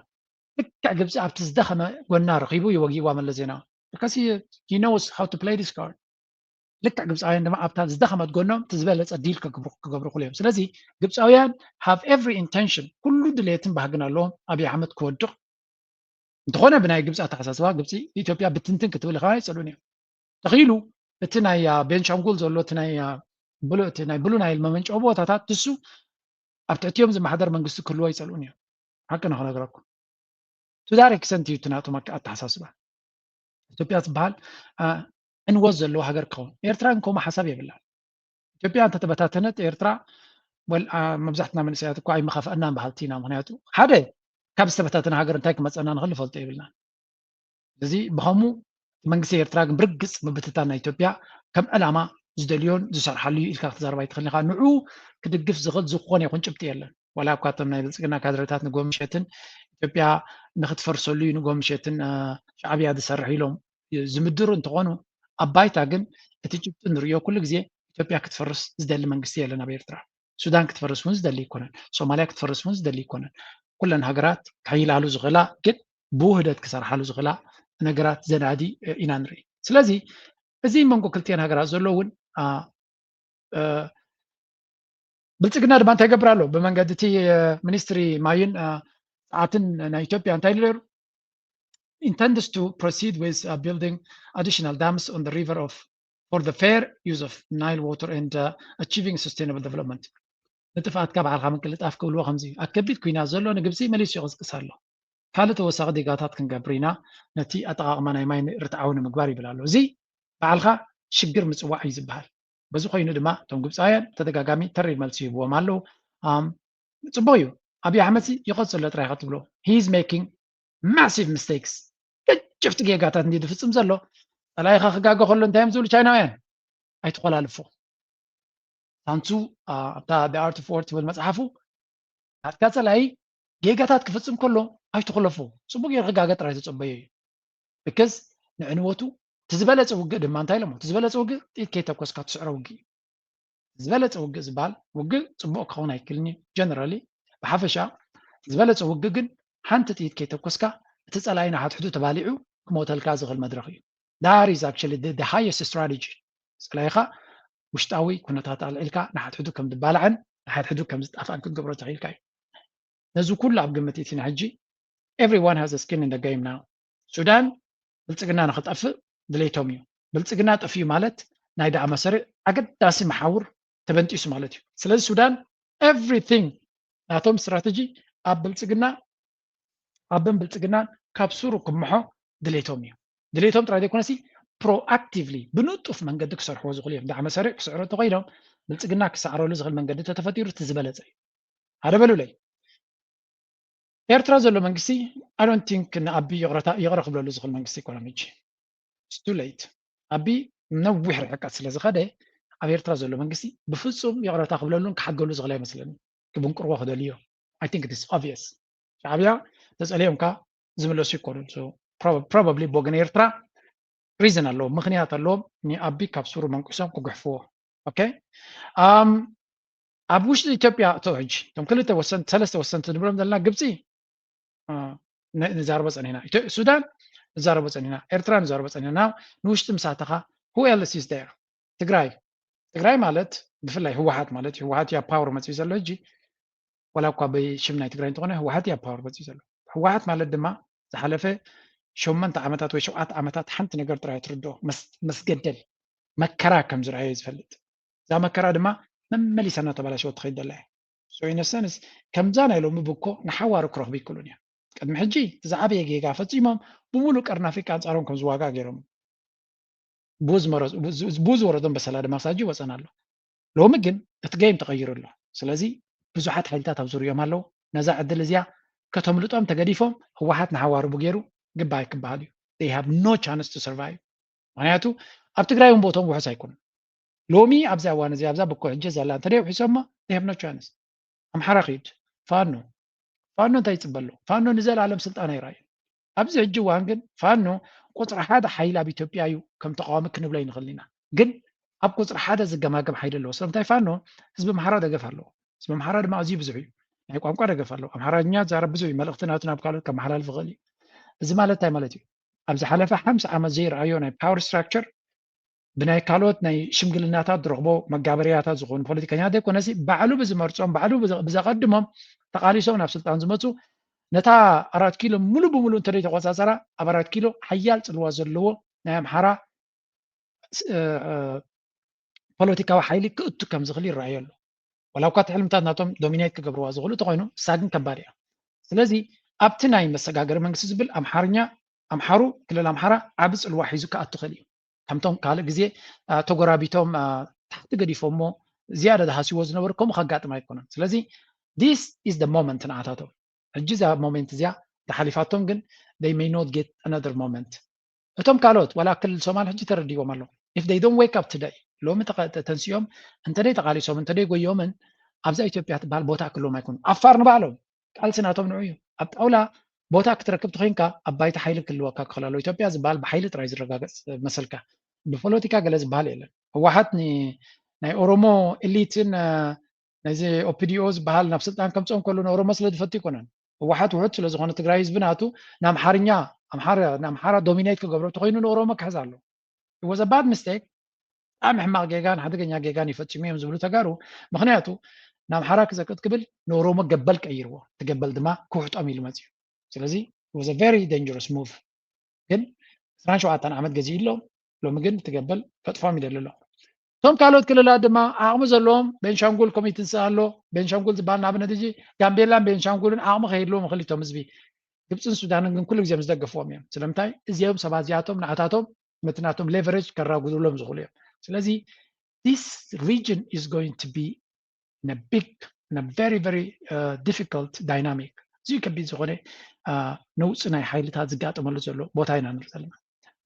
ልክዕ ግብፂ ኣብቲ ዝደኸመ ጎና ረኺቡ ይወጊዋ መለስ ዜናዊ because he knows how to play this card ልክዕ ግብፃውያን ድማ ኣብታ ዝደኸመት ጎኖም እቲ ዝበለፀ ዲል ክገብሩ ክእሉ እዮም ስለዚ ግብፃውያን have every intention ኩሉ ድሌትን ባህግን ኣለዎም ኣብዪ ኣሕመድ ክወድቕ እንተኾነ ብናይ ግብፂ ኣተሓሳስባ ግብፂ ኢትዮጵያ ብትንትን ክትብል ኢኻ ኣይፀሉን እዮም ተኺሉ እቲ ናይ ቤንሻንጉል ዘሎ እቲ ናይ ብሉ ናይል መመንጨዊ ቦታታት ትሱ ኣብ ትሕቲኦም ዝመሓደር መንግስቲ ክህልዎ ኣይፀልኡን እዮም ሓቂ ንኽነግረኩም ቱዳር ኤክሰንት እዩ ትናቶም ኣተሓሳስባ ኢትዮጵያ ትበሃል እንወዝ ዘለዎ ሃገር ክኸውን ኤርትራ እንከማ ሓሳብ የብላን ኢትዮጵያ እንተተበታተነት ኤርትራ መብዛሕትና መንእሰያት እኳ ኣይመኻፍአና ባህልቲ ኢና ምክንያቱ ሓደ ካብ ዝተበታተነ ሃገር እንታይ ክመፀና ንኽእል ንፈልጦ የብልና እዚ ብኸምኡ መንግስቲ ኤርትራ ግን ብርግፅ ምብትታን ናይ ኢትዮጵያ ከም ዕላማ ዝደልዮን ዝሰርሓሉ ኢልካ ክትዛረባ ኣይትኽእልን ኢኻ ንዑ ክድግፍ ዝኽእል ዝኾነ ይኹን ጭብጢ የለን ወላ እኳ እቶም ናይ ብልፅግና ካድረታት ንጎምሸትን ኢትዮጵያ ንክትፈርሰሉ እዩ ንጎምሸትን ሻዕብያ ዝሰርሕ ኢሎም ዝምድሩ እንትኾኑ ኣብ ባይታ ግን እቲ ጭብጢ ንሪኦ ኩሉ ግዜ ኢትዮጵያ ክትፈርስ ዝደሊ መንግስቲ የለን ኣብ ኤርትራ ሱዳን ክትፈርስ እውን ዝደሊ ይኮነን ሶማልያ ክትፈርስ እውን ዝደሊ ይኮነን ኩለን ሃገራት ካይላሉ ዝኽእላ ግን ብውህደት ክሰርሓሉ ዝኽእላ ነገራት ዘናዲ ኢና ንርኢ ስለዚ እዚ መንጎ ክልቲአን ሃገራት ዘሎ እውን ብልፅግና ድማ እንታይ ይገብር ኣሎ ብመንገዲ እቲ ሚኒስትሪ ማይን ሰዓትን ናይ ኢትዮጵያ እንታይ ኢሉ ነይሩ intends to proceed with building additional dams on the river for the fair use of Nile water and achieving sustainable development. نتفقت كاب على خامن كلت أفكار لو خمسي أكبيت كوينا زلوا نجبسي مليش يغز كسرله. كالت وساق ديقاتات كن جبرينا نتي أتغاق مانا يمين رتعاون مقباري بلالو زي بعلخا شجر مسوا عايز بحال. بزو خينا دما تنجبس آيان تدقاقامي تري ملسي بوا مالو تبويو أبي أحمدي يقص اللي تريحت بلو. He is making massive mistakes. شفت جيجاتات ندي دفسم زلوا لا يخاخ جاجو خلون تهم زول Chinaوين أي تقول على فوق تانسو بتاع the art of war تقول مسحفو هتكسر لاي جيجاتات كفسم كله أي تقول فوق سبوق يرجع جاجات رايت تصبيه because نعنوتو تزبالة توجد دم أنتي لما تزبالة توجد كيتا كوس كاتسعر وجي تزبالة توجد زبال وجد سبوق خونه يكلني generally بحفشة تزبالة توجد جن حنت تيت كيتا كوس كا تسأل أين حد حدود تبالعو كموت الكازغ المدرخي that is actually the highest strategy سلايخا وشتاوي كنا تاتع الإلكا نحد حدود كم دبالعن نحد حدود كم أفان كنت قبرة تغيلكاي نزو كل عب قمتيتين حجي everyone has a skin in the game now سودان بلتقنا نخط أف دليتوميو بلتقنا تأفيو مالت نايدا عمسر أقد داسي محاور تبنتيسو مالتيو سلاز سودان everything ناتوم استراتيجي أب بلتقنا كابسورو كمحو دليتوميو دليتوم ترى دي كونسي proactively بنطف من قدك سرحو زغليهم دعم مسارع كسعره تغيرهم بلتقنا كسعره لزغل من قد تتفتير تزبالة زي هذا بلو لي إيرترا زلو منقسي I don't think إن أبي يغرق بلو لزغل منقسي كولا ميجي it's too late أبي منوح رحكات سلازغة ده أبي إيرترا زلو منقسي بفصهم يغرق بلو لون كحق لزغلية مثلا كبنكر واخد اليو I think it is obvious شعبيا تسأليهم كا زملو سيكورن so probably بوغن إيرترا reason اللوم مخنيات اللوم ني أبي كابسورو منقسم كجحفوه أوكي أبوش إثيوبيا توعج تم كل توسنت ثلاثة توسنت نبرم دلنا جبسي نزار بس هنا السودان نزار بس هنا إيرترا نزار بس هنا نوشت مساعتها who else is there تجراي مالت بفلاي هو واحد يا باور ما تيزلو يجي ولا قابي شمنا تجراي تقولنا هو واحد يا باور بس يزلو هو واحد مالت دما زحلفه شومن تعمتات وشوات عمتات حنت نقدر تراي تردو مسجدل مكرا كم زرعي يزفلت ذا مكرا دما مملي سنة تبلا شو تخيل الله سو إن السنس كم زانا يلو مبكو نحوار كره بيكولونيا قد محجي تزعبي يجي قافت إمام بمولو كرنا في كان صارون كم زواجا غيرهم بوز وردهم بس هذا ما ساجي وصلنا له لو ممكن تتقيم تغير له سلازي بزحات حيلتات أبزور يوم هلو نزع الدلزيا كتملتهم تجديفهم هو حات نحوار بغيرو goodbye كبعدي they have no chance to survive معناته أبتقرايهم بوتهم وحس هيكون لومي أبزع وانا زي أبزع بكو حجز على تريو حسما they have no chance أم حرقيد فانو تيتبلو فانو نزل عالم سلطان يراي أبزع الجوان جن فانو قطر هذا حيلا بإثيوبيا كم تقامك نبلا ينغلينا جن أب قطر هذا زجماجم حيلا له سلام تيفانو حزب محراد جفر له حزب محراد ما أزيب زعي يعني قام قارة جفر له محراد نيات زارب زعي ملقتنا بقالت كم حلال فغلي زمالة مالتي أبز حلفة حمس عم زير عيون باور ستراكشر بناي كالوت ناي شمجلناتات درغبو مجابرياتات زغون بوليتيكانيات ديكو ناسي بعلو بزمرصون بعلو بزقدمهم تقاليسو نفس سلطان زمتو نتا 4 كيلو ملو بملو انتري تقصاصرا 4 كيلو حيال صلوا زلو ناي امحرا بوليتيكاو حيلي كأتو كم زغلي الرأيلو ولو كانت حلمتات ناتهم دومينيت كقبروا زغلو تقوينو ساقن كباريا سلازي أبتناي مسجاجر من كسبل أمحارو كل الأمحارة عبس الواحد كأتو خليه كمتهم قال جزء تجربيتهم تحت قدي فمو زيادة هاسي وزن وركم خجات ما يكونن سلازي this is the moment نعطاتهم الجزء moment زيا تحالفاتهم جن they may not get another moment أتوم قالوت ولا كل سومال هجي تردي ومالو if they don't wake up today لو تنسيهم أنت ليه تقالي سوم أنت ليه قوي يومن أبزا إثيوبيا بالبوتا كله ما يكون أفارنا بعلو قال سناتهم نوعيو أولا بوتا كتركب تخينكا أبايت حيل كل وقت خلالو إثيوبيا زبال بحيل ترايز رجاجس مسلكا بفولوتيكا جلس بالي له هو حتني ناي أورومو إليتين ناي زي أوبيديوز بحال نفس التان كم تون كلون أورومو سلد فتي كونن ህወሓት ውሑድ ስለ ዝኾነ ትግራይ ህዝቢ ናቱ ንኣምሓራ ዶሚኔት ክገብሮ ተኮይኑ ንኦሮሞ ክሕዝ ኣሎ it was a bad mistake ብጣዕሚ ሕማቕ ጌጋን ሓደገኛ ጌጋን ይፈፅሙ እዮም ዝብሉ ተጋሩ ምክንያቱ ንኣምሓራ ክዘቅጥ ክብል ንኦሮሞ ገበል ቀይርዎ ትገበል ድማ ክውሕጦም ኢሉ መፅዩ ስለዚ it was a very dangerous move ግን 27 ዓመት ገዚ ኢሎም ሎሚ ግን ትገበል ፈጥፎም ይደልሎ ቶም ካልኦት ክልላት ድማ ዓቕሚ ዘለዎም ቤንሻንጉል ኮሚቴ ኣሎ ቤንሻንጉል ዝበሃል ንኣብነት እጂ ጋምቤላን ቤንሻንጉልን ዓቕሚ ከይድልዎም ክልቶም ህዝቢ ግብፅን ሱዳንን ግን ኩሉ ግዜ ዝደገፍዎም እዮም ስለምንታይ እዚኦም ሰባት እዚኣቶም ንኣታቶም ምትናቶም ሌቨሬጅ ከራጉድሎም ዝኽእሉ እዮም ስለዚ this region is going to be in a very difficult dynamic እዚ ከቢድ ዝኾነ ነውፅ ናይ ሓይልታት ዝጋጠመሉ ዘሎ ቦታ ኢና ንርኢ ዘለና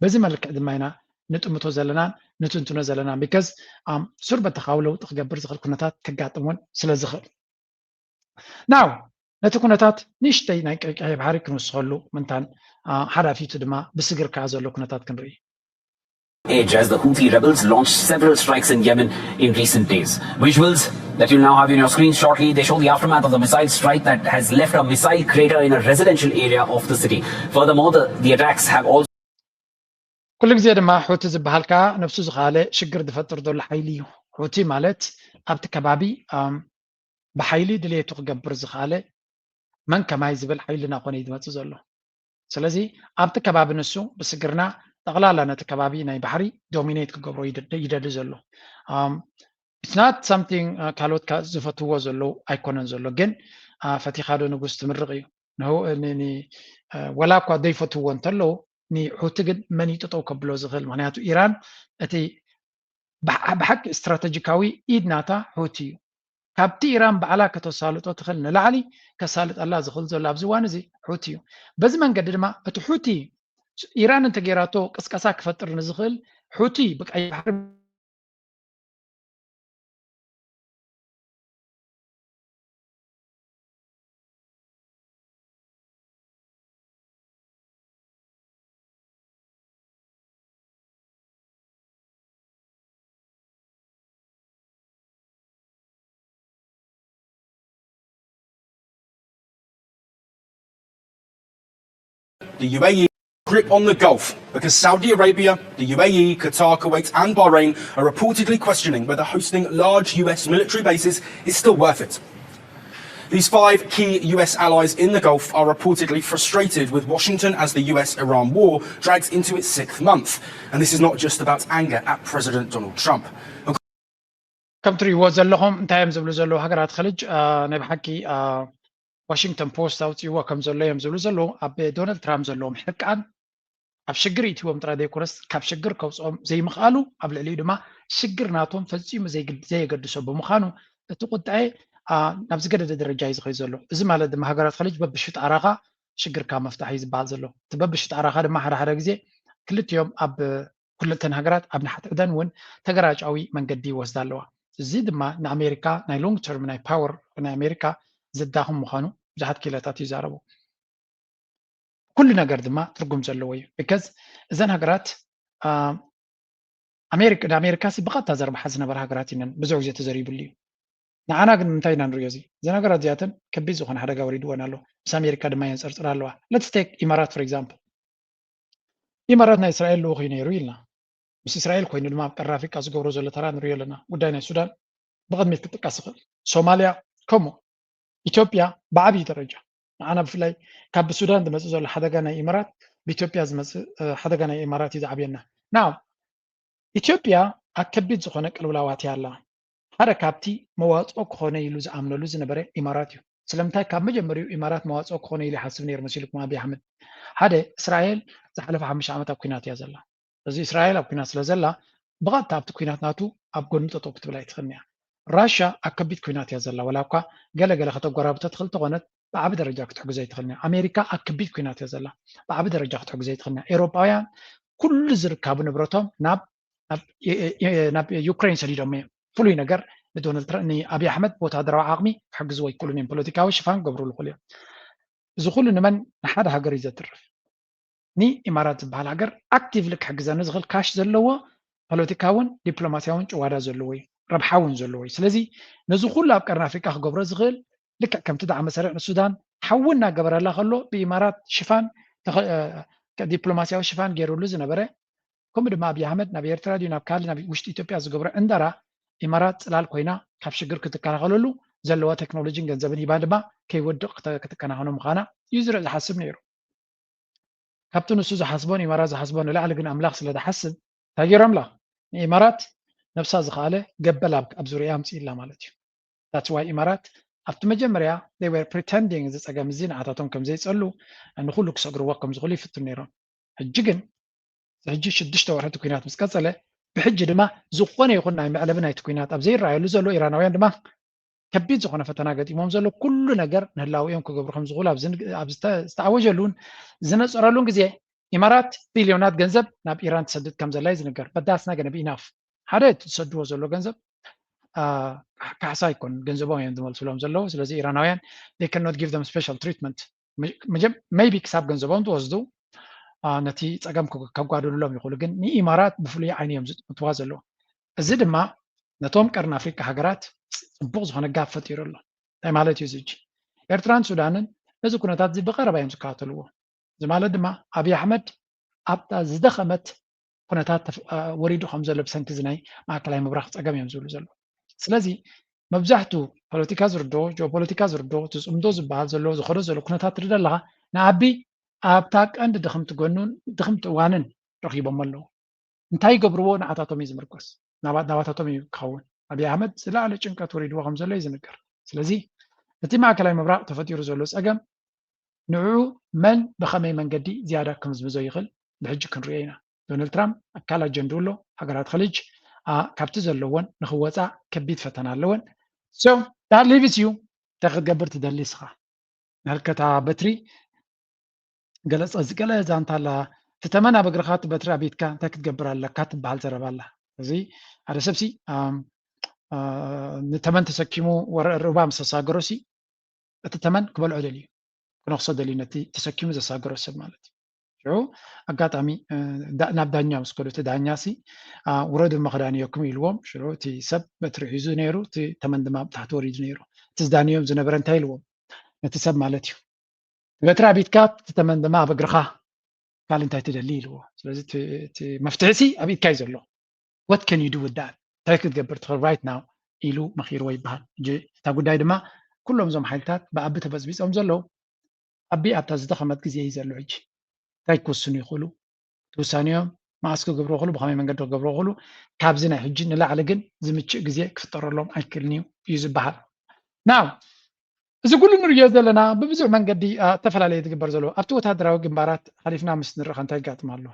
በዚ መልክዕ ድማ ኢና ንጥምቶ ዘለና ንትንትኖ ዘለና because ሱር በተኻው ለውጥ ክገብር ዝኽእል ኩነታት ከጋጥሞን ስለ ዝኽእል now ነቲ ኩነታት ንእሽተይ ናይ ቀይሕ ባሕሪ ክንውስኸሉ ምንታን ሓላፊቱ ድማ ብስግር ከዓ ዘሎ ኩነታት ክንርኢ Edge as the Houthi rebels launched several strikes in Yemen in recent days. Visuals that you'll now have on your screen shortly, they show the aftermath of the missile strike that has left a missile crater in a residential area of the city. Furthermore, the attacks have also كل ግዜ ድማ ሑቲ ዝበሃል ከዓ ነፍሱ ዝኻለ ሽግር ዝፈጥር ዘሎ ሓይሊ እዩ ሑቲ ማለት ኣብቲ ከባቢ ብሓይሊ ድሌቱ ክገብር ዝኻለ መን ከማይ ዝብል ሓይልና ኮነ ይመፅእ ዘሎ ስለዚ ኣብቲ ከባቢ ንሱ ብስግርና ጠቕላላ ነቲ ከባቢ ናይ ባሕሪ ዶሚኔት ክገብሮ ይደሊ ዘሎ it's not something ካልኦት ዝፈትዎ ዘሎ ኣይኮነን ዘሎ ግን ፈቲኻ ዶ ንጉስ ትምርቕ እዩ ወላ እኳ ዘይፈትዎ እንተለዉ ንሑቲ ግን መን ይጥጠው ከብሎ ዝኽእል ምክንያቱ ኢራን እቲ ብሓቂ ስትራቴጂካዊ ኢድ ናታ ሑቲ እዩ ካብቲ ኢራን በዓላ ከተሳልጦ ትኽእል ንላዕሊ ከሳልጠላ ዝኽእል ዘሎ ኣብዚ እዋን እዚ ሑቲ እዩ በዚ መንገዲ ድማ እቲ ሑቲ ኢራን እንተገይራቶ ቅስቀሳ ክፈጥር ንዝኽእል ሑቲ ብቀይ ባሕሪ the UAE grip on the Gulf because Saudi Arabia, the UAE, Qatar, Kuwait and Bahrain are reportedly questioning whether hosting large US military bases is still worth it. These 5 key US allies in the Gulf are reportedly frustrated with Washington as the US-Iran war drags into its 6th month. And this is not just about anger at President Donald Trump. ከም ትሪእዎ ዘለኹም እንታይ እዮም ዝብሉ ዘለዉ ሃገራት ኸልጅ ናይ ብሓቂ ዋሽንግተን ፖስት ኣውፅይዎ ከም ዘሎ እዮም ዝብሉ ዘለዉ ኣብ ዶናልድ ትራምፕ ዘለዎም ሕርቃን ኣብ ሽግር ኢትዎም ጥራይ ዘይኮነስ ካብ ሽግር ከውፅኦም ዘይምኽኣሉ ኣብ ልዕሊኡ ድማ ሽግር ናቶም ፈፂሙ ዘየገድሶ ብምዃኑ እቲ ቁጣኤ ናብ ዝገደደ ደረጃ እዩ ዝኸይ ዘሎ እዚ ማለት ድማ ሃገራት ኸልጅ በብሽጣራኻ ሽግርካ መፍታሕ እዩ ዝበሃል ዘሎ እቲ በብሽጣራኻ ድማ ሓደ ግዜ ክልቲኦም ኣብ ኩልተን ሃገራት ኣብ ንሓት ዕደን እውን ተገራጫዊ መንገዲ ይወስዳ ኣለዋ እዚ ድማ ንኣሜሪካ ናይ ሎንግ ተርም ናይ ፓወር ናይ ኣሜሪካ ዘዳኽም ምዃኑ ብዙሓት ክኢላታት ይዛረቡ ኩሉ ነገር ድማ ትርጉም ዘለዎ እዩ ቢካዝ እዘን ሃገራት ንኣሜሪካ ብቐጥታ ዘርባሓ ዝነበረ ሃገራት ኢነን ብዙሕ ግዜ ተዘሪብሉ እዩ ንዓና ግን ምንታይ ኢና ንሪኦ እዚ እዘን ሃገራት እዚኣተን ከቢድ ዝኾነ ሓደጋ ወሪድዎን ኣሎ ምስ ኣሜሪካ ድማ የንፀርፅር ኣለዋ ሌትስ ቴክ ኢማራት ፎር ኤግዛምፕል ኢማራት ናይ እስራኤል ልኡኽ እዩ ነይሩ ኢልና ምስ እስራኤል ኮይኑ ድማ ኣብ ቀረብ ኣፍሪቃ ዝገብሮ ዘሎ ተራ ንሪኦ ኣለና ጉዳይ ናይ ሱዳን ብቕድሚት ክጥቀስ ይኽእል ሶማልያ ከምኡ ኢትዮጵያ ብዓብዪ ደረጃ ንዓና ብፍላይ ካብ ብሱዳን ዝመፅእ ዘሎ ሓደጋ ናይ ኢማራት ብኢትዮጵያ ዝመፅእ ሓደጋ ናይ ኢማራት እዩ ዝዓብየና ናው ኢትዮጵያ ኣብ ከቢድ ዝኾነ ቅልውላዋት እያ ኣላ ሓደ ካብቲ መዋፅኦ ክኾነ ኢሉ ዝኣምነሉ ዝነበረ ኢማራት እዩ ስለምንታይ ካብ መጀመሪኡ ኢማራት መዋፅኦ ክኾነ ኢሉ ይሓስብ ነይሩ መሲልኩም ኣብዪ ኣሕመድ ሓደ እስራኤል ዝሓለፈ 5 ዓመት ኣብ ኩናት እያ ዘላ እዚ እስራኤል ኣብ ኩናት ስለ ዘላ ብቐጥታ ኣብቲ ኩናት ናቱ ኣብ ጎኑ ጠጠው ክትብል ኣይትኽእልን እያ ራሻ ኣብ ከቢድ ኩናት እያ ዘላ ወላ እኳ ገለገለ ከተጎራብቶ ትኽእል ተኾነት ብዓቢ ደረጃ ክትሕግዞ ኣይትኽእልን እያ ኣሜሪካ ኣብ ከቢድ ኩናት እያ ዘላ ብዓቢ ደረጃ ክትሕግዞ ኣይትኽእልን እያ ኤውሮጳውያን ኩሉ ዝርካቡ ንብረቶም ናብ ዩክሬን ሰዲዶም እዮም ፍሉይ ነገር ንኣብዪ ኣሕመድ ወታደራዊ ዓቕሚ ክሕግዝዎ ይክእሉን እዮም ፖለቲካዊ ሽፋን ክገብሩ ይኽእሉ እዮም እዚ ኩሉ ንመን ንሓደ ሃገር እዩ ዘትርፍ ንኢማራት ዝበሃል ሃገር ኣክቲቭሊ ክሕግዘኒ ዝኽእል ካሽ ዘለዎ ፖለቲካውን ዲፕሎማስያውን ጭዋዳ ዘለዎ እዩ ረብሓውን ዘለዎ እዩ ስለዚ ነዚ ኩሉ ኣብ ቀርኒ ኣፍሪቃ ክገብሮ ዝኽእል ልክዕ ከምቲ ዳዕመ ሰሪዕ ንሱዳን حولنا قبر الله خلو بإمارات شفان كدبلوماسياዊ ሽፋን ገይሩሉ ዝነበረ ከምኡ ድማ ኣብይ ኣሕመድ ናብ ኤርትራ ድዩ ናብ ካልእ ናብ ውሽጢ ኢትዮጵያ ዝገብሮ እንደራ ኢማራት ፅላል ኮይና ካብ ሽግር ክትከላኸለሉ ዘለዋ ቴክኖሎጂን ገንዘብን ሂባ ድማ ከይወድቕ ክትከናኸኖ ምዃና እዩ ዝሓስብ ነይሩ ካብቲ ንሱ ዝሓስቦን ኢማራት ዝሓስቦን ንላዕሊ ግን ኣምላኽ ስለ ዝሓስብ እንታይ ገይሮምላ ንኢማራት ነብሳ ዝኸኣለ ገበል ኣብ ዙርያ ኣምፂ ኢላ ማለት እዩ that's why ኢማራት ኣብቲ መጀመርያ they were pretending እዚ ፀገም እዚ ንዓታቶም ከም ዘይፀሉ ንኩሉ ክሰግርዎ ከም ዝኽእሉ ይፍትኑ ነይሮም ሕጂ ግን ሕጂ 6 ወርሒ ኩናት ምስ ቀፀለ ብሕጂ ድማ ዝኾነ ይኹን ናይ መዕለቢ ናይቲ ኩናት ኣብ ዘይረኣየሉ ዘሎ ኢራናውያን ድማ ከቢድ ዝኾነ ፈተና ገጢሞም ዘሎ ኩሉ ነገር ንህላዊኦም ክገብሩ ከም ዝኽእሉ ኣብ ዝተዓወጀሉን ዝነፀረሉን ግዜ ኢማራት ቢልዮናት ገንዘብ ናብ ኢራን ትሰድድ ከም ዘላ ዝንገር but that's not going to be enough ሓደ ትሰድዎ ዘሎ ገንዘብ ካሕሳ ይኮን ገንዘቦም እዮም ዝመልስሎም ዘለዉ ስለዚ ኢራናውያን they cannot give them special treatment maybe ክሳብ ገንዘቦም ትወስዱ ነቲ ፀገም ከጓድሉሎም ይኽእሉ ግን ንኢማራት ብፍሉይ ዓይኒ እዮም ዝጥምትዋ ዘለዉ እዚ ድማ ነቶም ቀርኒ ኣፍሪካ ሃገራት ፅቡቕ ዝኾነ ጋብ ፈጢሩ ኣሎ እንታይ ማለት እዩ እዚ ኤርትራን ሱዳንን ነዚ ኩነታት እዚ ብቐረባ እዮም ዝከታተልዎ እዚ ማለት ድማ ኣብይ ኣሕመድ ኣብታ ዝደኸመት ኩነታት ወሪዱ ከም ዘሎ ብሰንኪ እዚ ናይ ማእከላይ ምብራቕ ፀገም እዮም ዝብሉ ዘለዉ ስለዚ መብዛሕትኡ ፖለቲካ ዝርድኦ ጂኦፖለቲካ ዝርድኦ ትፅምዶ ዝበሃል ዘሎ ዝኸዶ ዘሎ ኩነታት ትርኢ ኣለኻ ንዓቢ ኣብታ ቀንዲ ድኽምቲ ጎኑን ድኽምቲ እዋንን ረኺቦም ኣለዉ እንታይ ይገብርዎ ንዓታቶም እዩ ዝምርኮስ ናባታቶም እዩ ክኸውን ኣብይ ኣሕመድ ዝለዓለ ጭንቀት ወሪድዎ ከም ዘሎ እዩ ዝንገር ስለዚ እቲ ማእከላይ ምብራቕ ተፈጢሩ ዘሎ ፀገም ንዕኡ መን ብኸመይ መንገዲ ዝያዳ ከም ዝምዞ ይኽእል ብሕጂ ክንሪኦ ኢና ዶናልድ ትራምፕ ኣካል ኣጀንዱ ኣሎ ሃገራት ኸልጅ ካብቲ ዘለዎን ንኽወፃእ ከቢድ ፈተና ኣለወን so that leaves you እንታይ ክትገብር ትደሊ ስኻ መልከታ በትሪ ገለ ዛንታ ኣላ ትተመን ኣብ እግርኻ እቲ በትሪ ኣቤትካ እንታይ ክትገብር ኣለካ ትበሃል ዘረባ ኣላ እዚ ሓደ ሰብሲ ንተመን ተሰኪሙ ርባ ምስ ተሳገሮ ሲ እቲ ተመን ክበልዖ ደልዩ ክነክሶ ደልዩ ነቲ ተሰኪሙ ዘሳገሮ ሰብ ማለት እዩ ኣጋጣሚ ናብ ዳኛ ምስ ከዱ እቲ ዳኛ ሲ ውረዱ መኽዳንየኩም ኢልዎም ሽሮ እቲ ሰብ በትሪ ሒዙ ነይሩ እቲ ተመን ድማ ብታሕቲ ወሪዱ ነይሩ እቲ ዝዳንዮም ዝነበረ እንታይ ኢልዎም ነቲ ሰብ ማለት እዩ በትሪ ኣቤትካ እቲ ተመን ድማ ኣብ እግርኻ ካልእ እንታይ ትደሊ ኢልዎ ስለዚ እቲ መፍትሒ ሲ ኣብ ኢድካ እዩ ዘሎ what can you do with that እንታይ ክትገብር ትኽእል right now ኢሉ መኺርዎ ይበሃል እታ ጉዳይ ድማ ኩሎም እዞም ሓይልታት ብኣቢ ተበፅቢፆም ዘለዉ ኣቢ ኣብታ ዝደኸመት ግዜ እዩ ዘሎ ሕጂ እንታይ ክወስኑ ይኽእሉ ትውሳኒኦም ማእስ ክገብሩ ይኽእሉ ብኸመይ መንገዲ ክገብሩ ይኽእሉ ካብዚ ናይ ሕጂ ንላዕሊ ግን ዝምችእ ግዜ ክፍጠረሎም ኣይክእልን እዩ ዝበሃል ናው እዚ ኩሉ ንሪኦ ዘለና ብብዙሕ መንገዲ ተፈላለየ ዝግበር ዘሎ ኣብቲ ወታደራዊ ግንባራት ሓሊፍና ምስ ንርኢ እንታይ ይጋጥም ኣሎ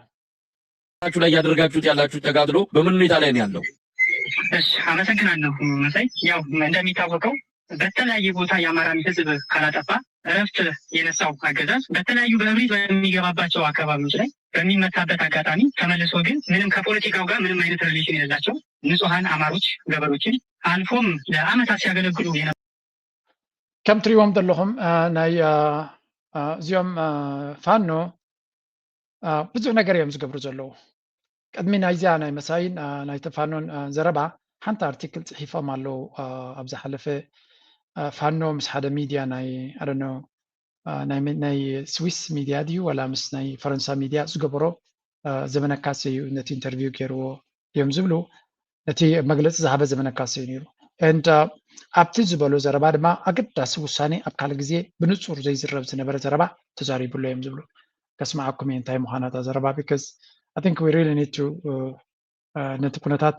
ላይ ያደረጋችሁት ያላችሁት ተጋድሎ በምን ሁኔታ ላይ ነው ያለው? እሺ አመሰግናለሁ መሳይ። ያው እንደሚታወቀው በተለያየ ቦታ የአማራን ሕዝብ ካላጠፋ እረፍት የነሳው አገዛዝ በተለያዩ በእብሪት በሚገባባቸው አካባቢዎች ላይ በሚመታበት አጋጣሚ ተመልሶ ግን ምንም ከፖለቲካው ጋር ምንም አይነት ሪሌሽን የሌላቸው ንጹሐን አማሮች ገበሮችን አልፎም ለአመታት ሲያገለግሉ ከም ትሪእዎም ዘለኹም ናይ እዚኦም ፋኖ ብዙሕ ነገር እዮም ዝገብሩ ዘለዉ ቅድሚ ናይዚያ ናይ መሳይን ናይ ተፋኖን ዘረባ ሓንቲ ኣርቲክል ፅሒፎም ኣለዉ ኣብ ዝሓለፈ ፋኖ ምስ ሓደ ሚድያ ናይ ኣደኖ ናይ ስዊስ ሚድያ ድዩ ወላ ምስ ናይ ፈረንሳ ሚድያ ዝገበሮ ዘመነካሴ እዩ ነቲ ኢንተርቪው ገይርዎ እዮም ዝብሉ ነቲ መግለፂ ዝሃበ ዘመነካሴ እዩ ነይሩ and ኣብቲ ዝበሎ ዘረባ ድማ ኣገዳሲ ውሳኔ ኣብ ካልእ ግዜ ብንፁር ዘይዝረብ ዝነበረ ዘረባ ተዛሪቡሎ እዮም ዝብሉ ከስማዓኩም እየ እንታይ ምዃና እታ ዘረባ because I think we really need to ነቲ ኩነታት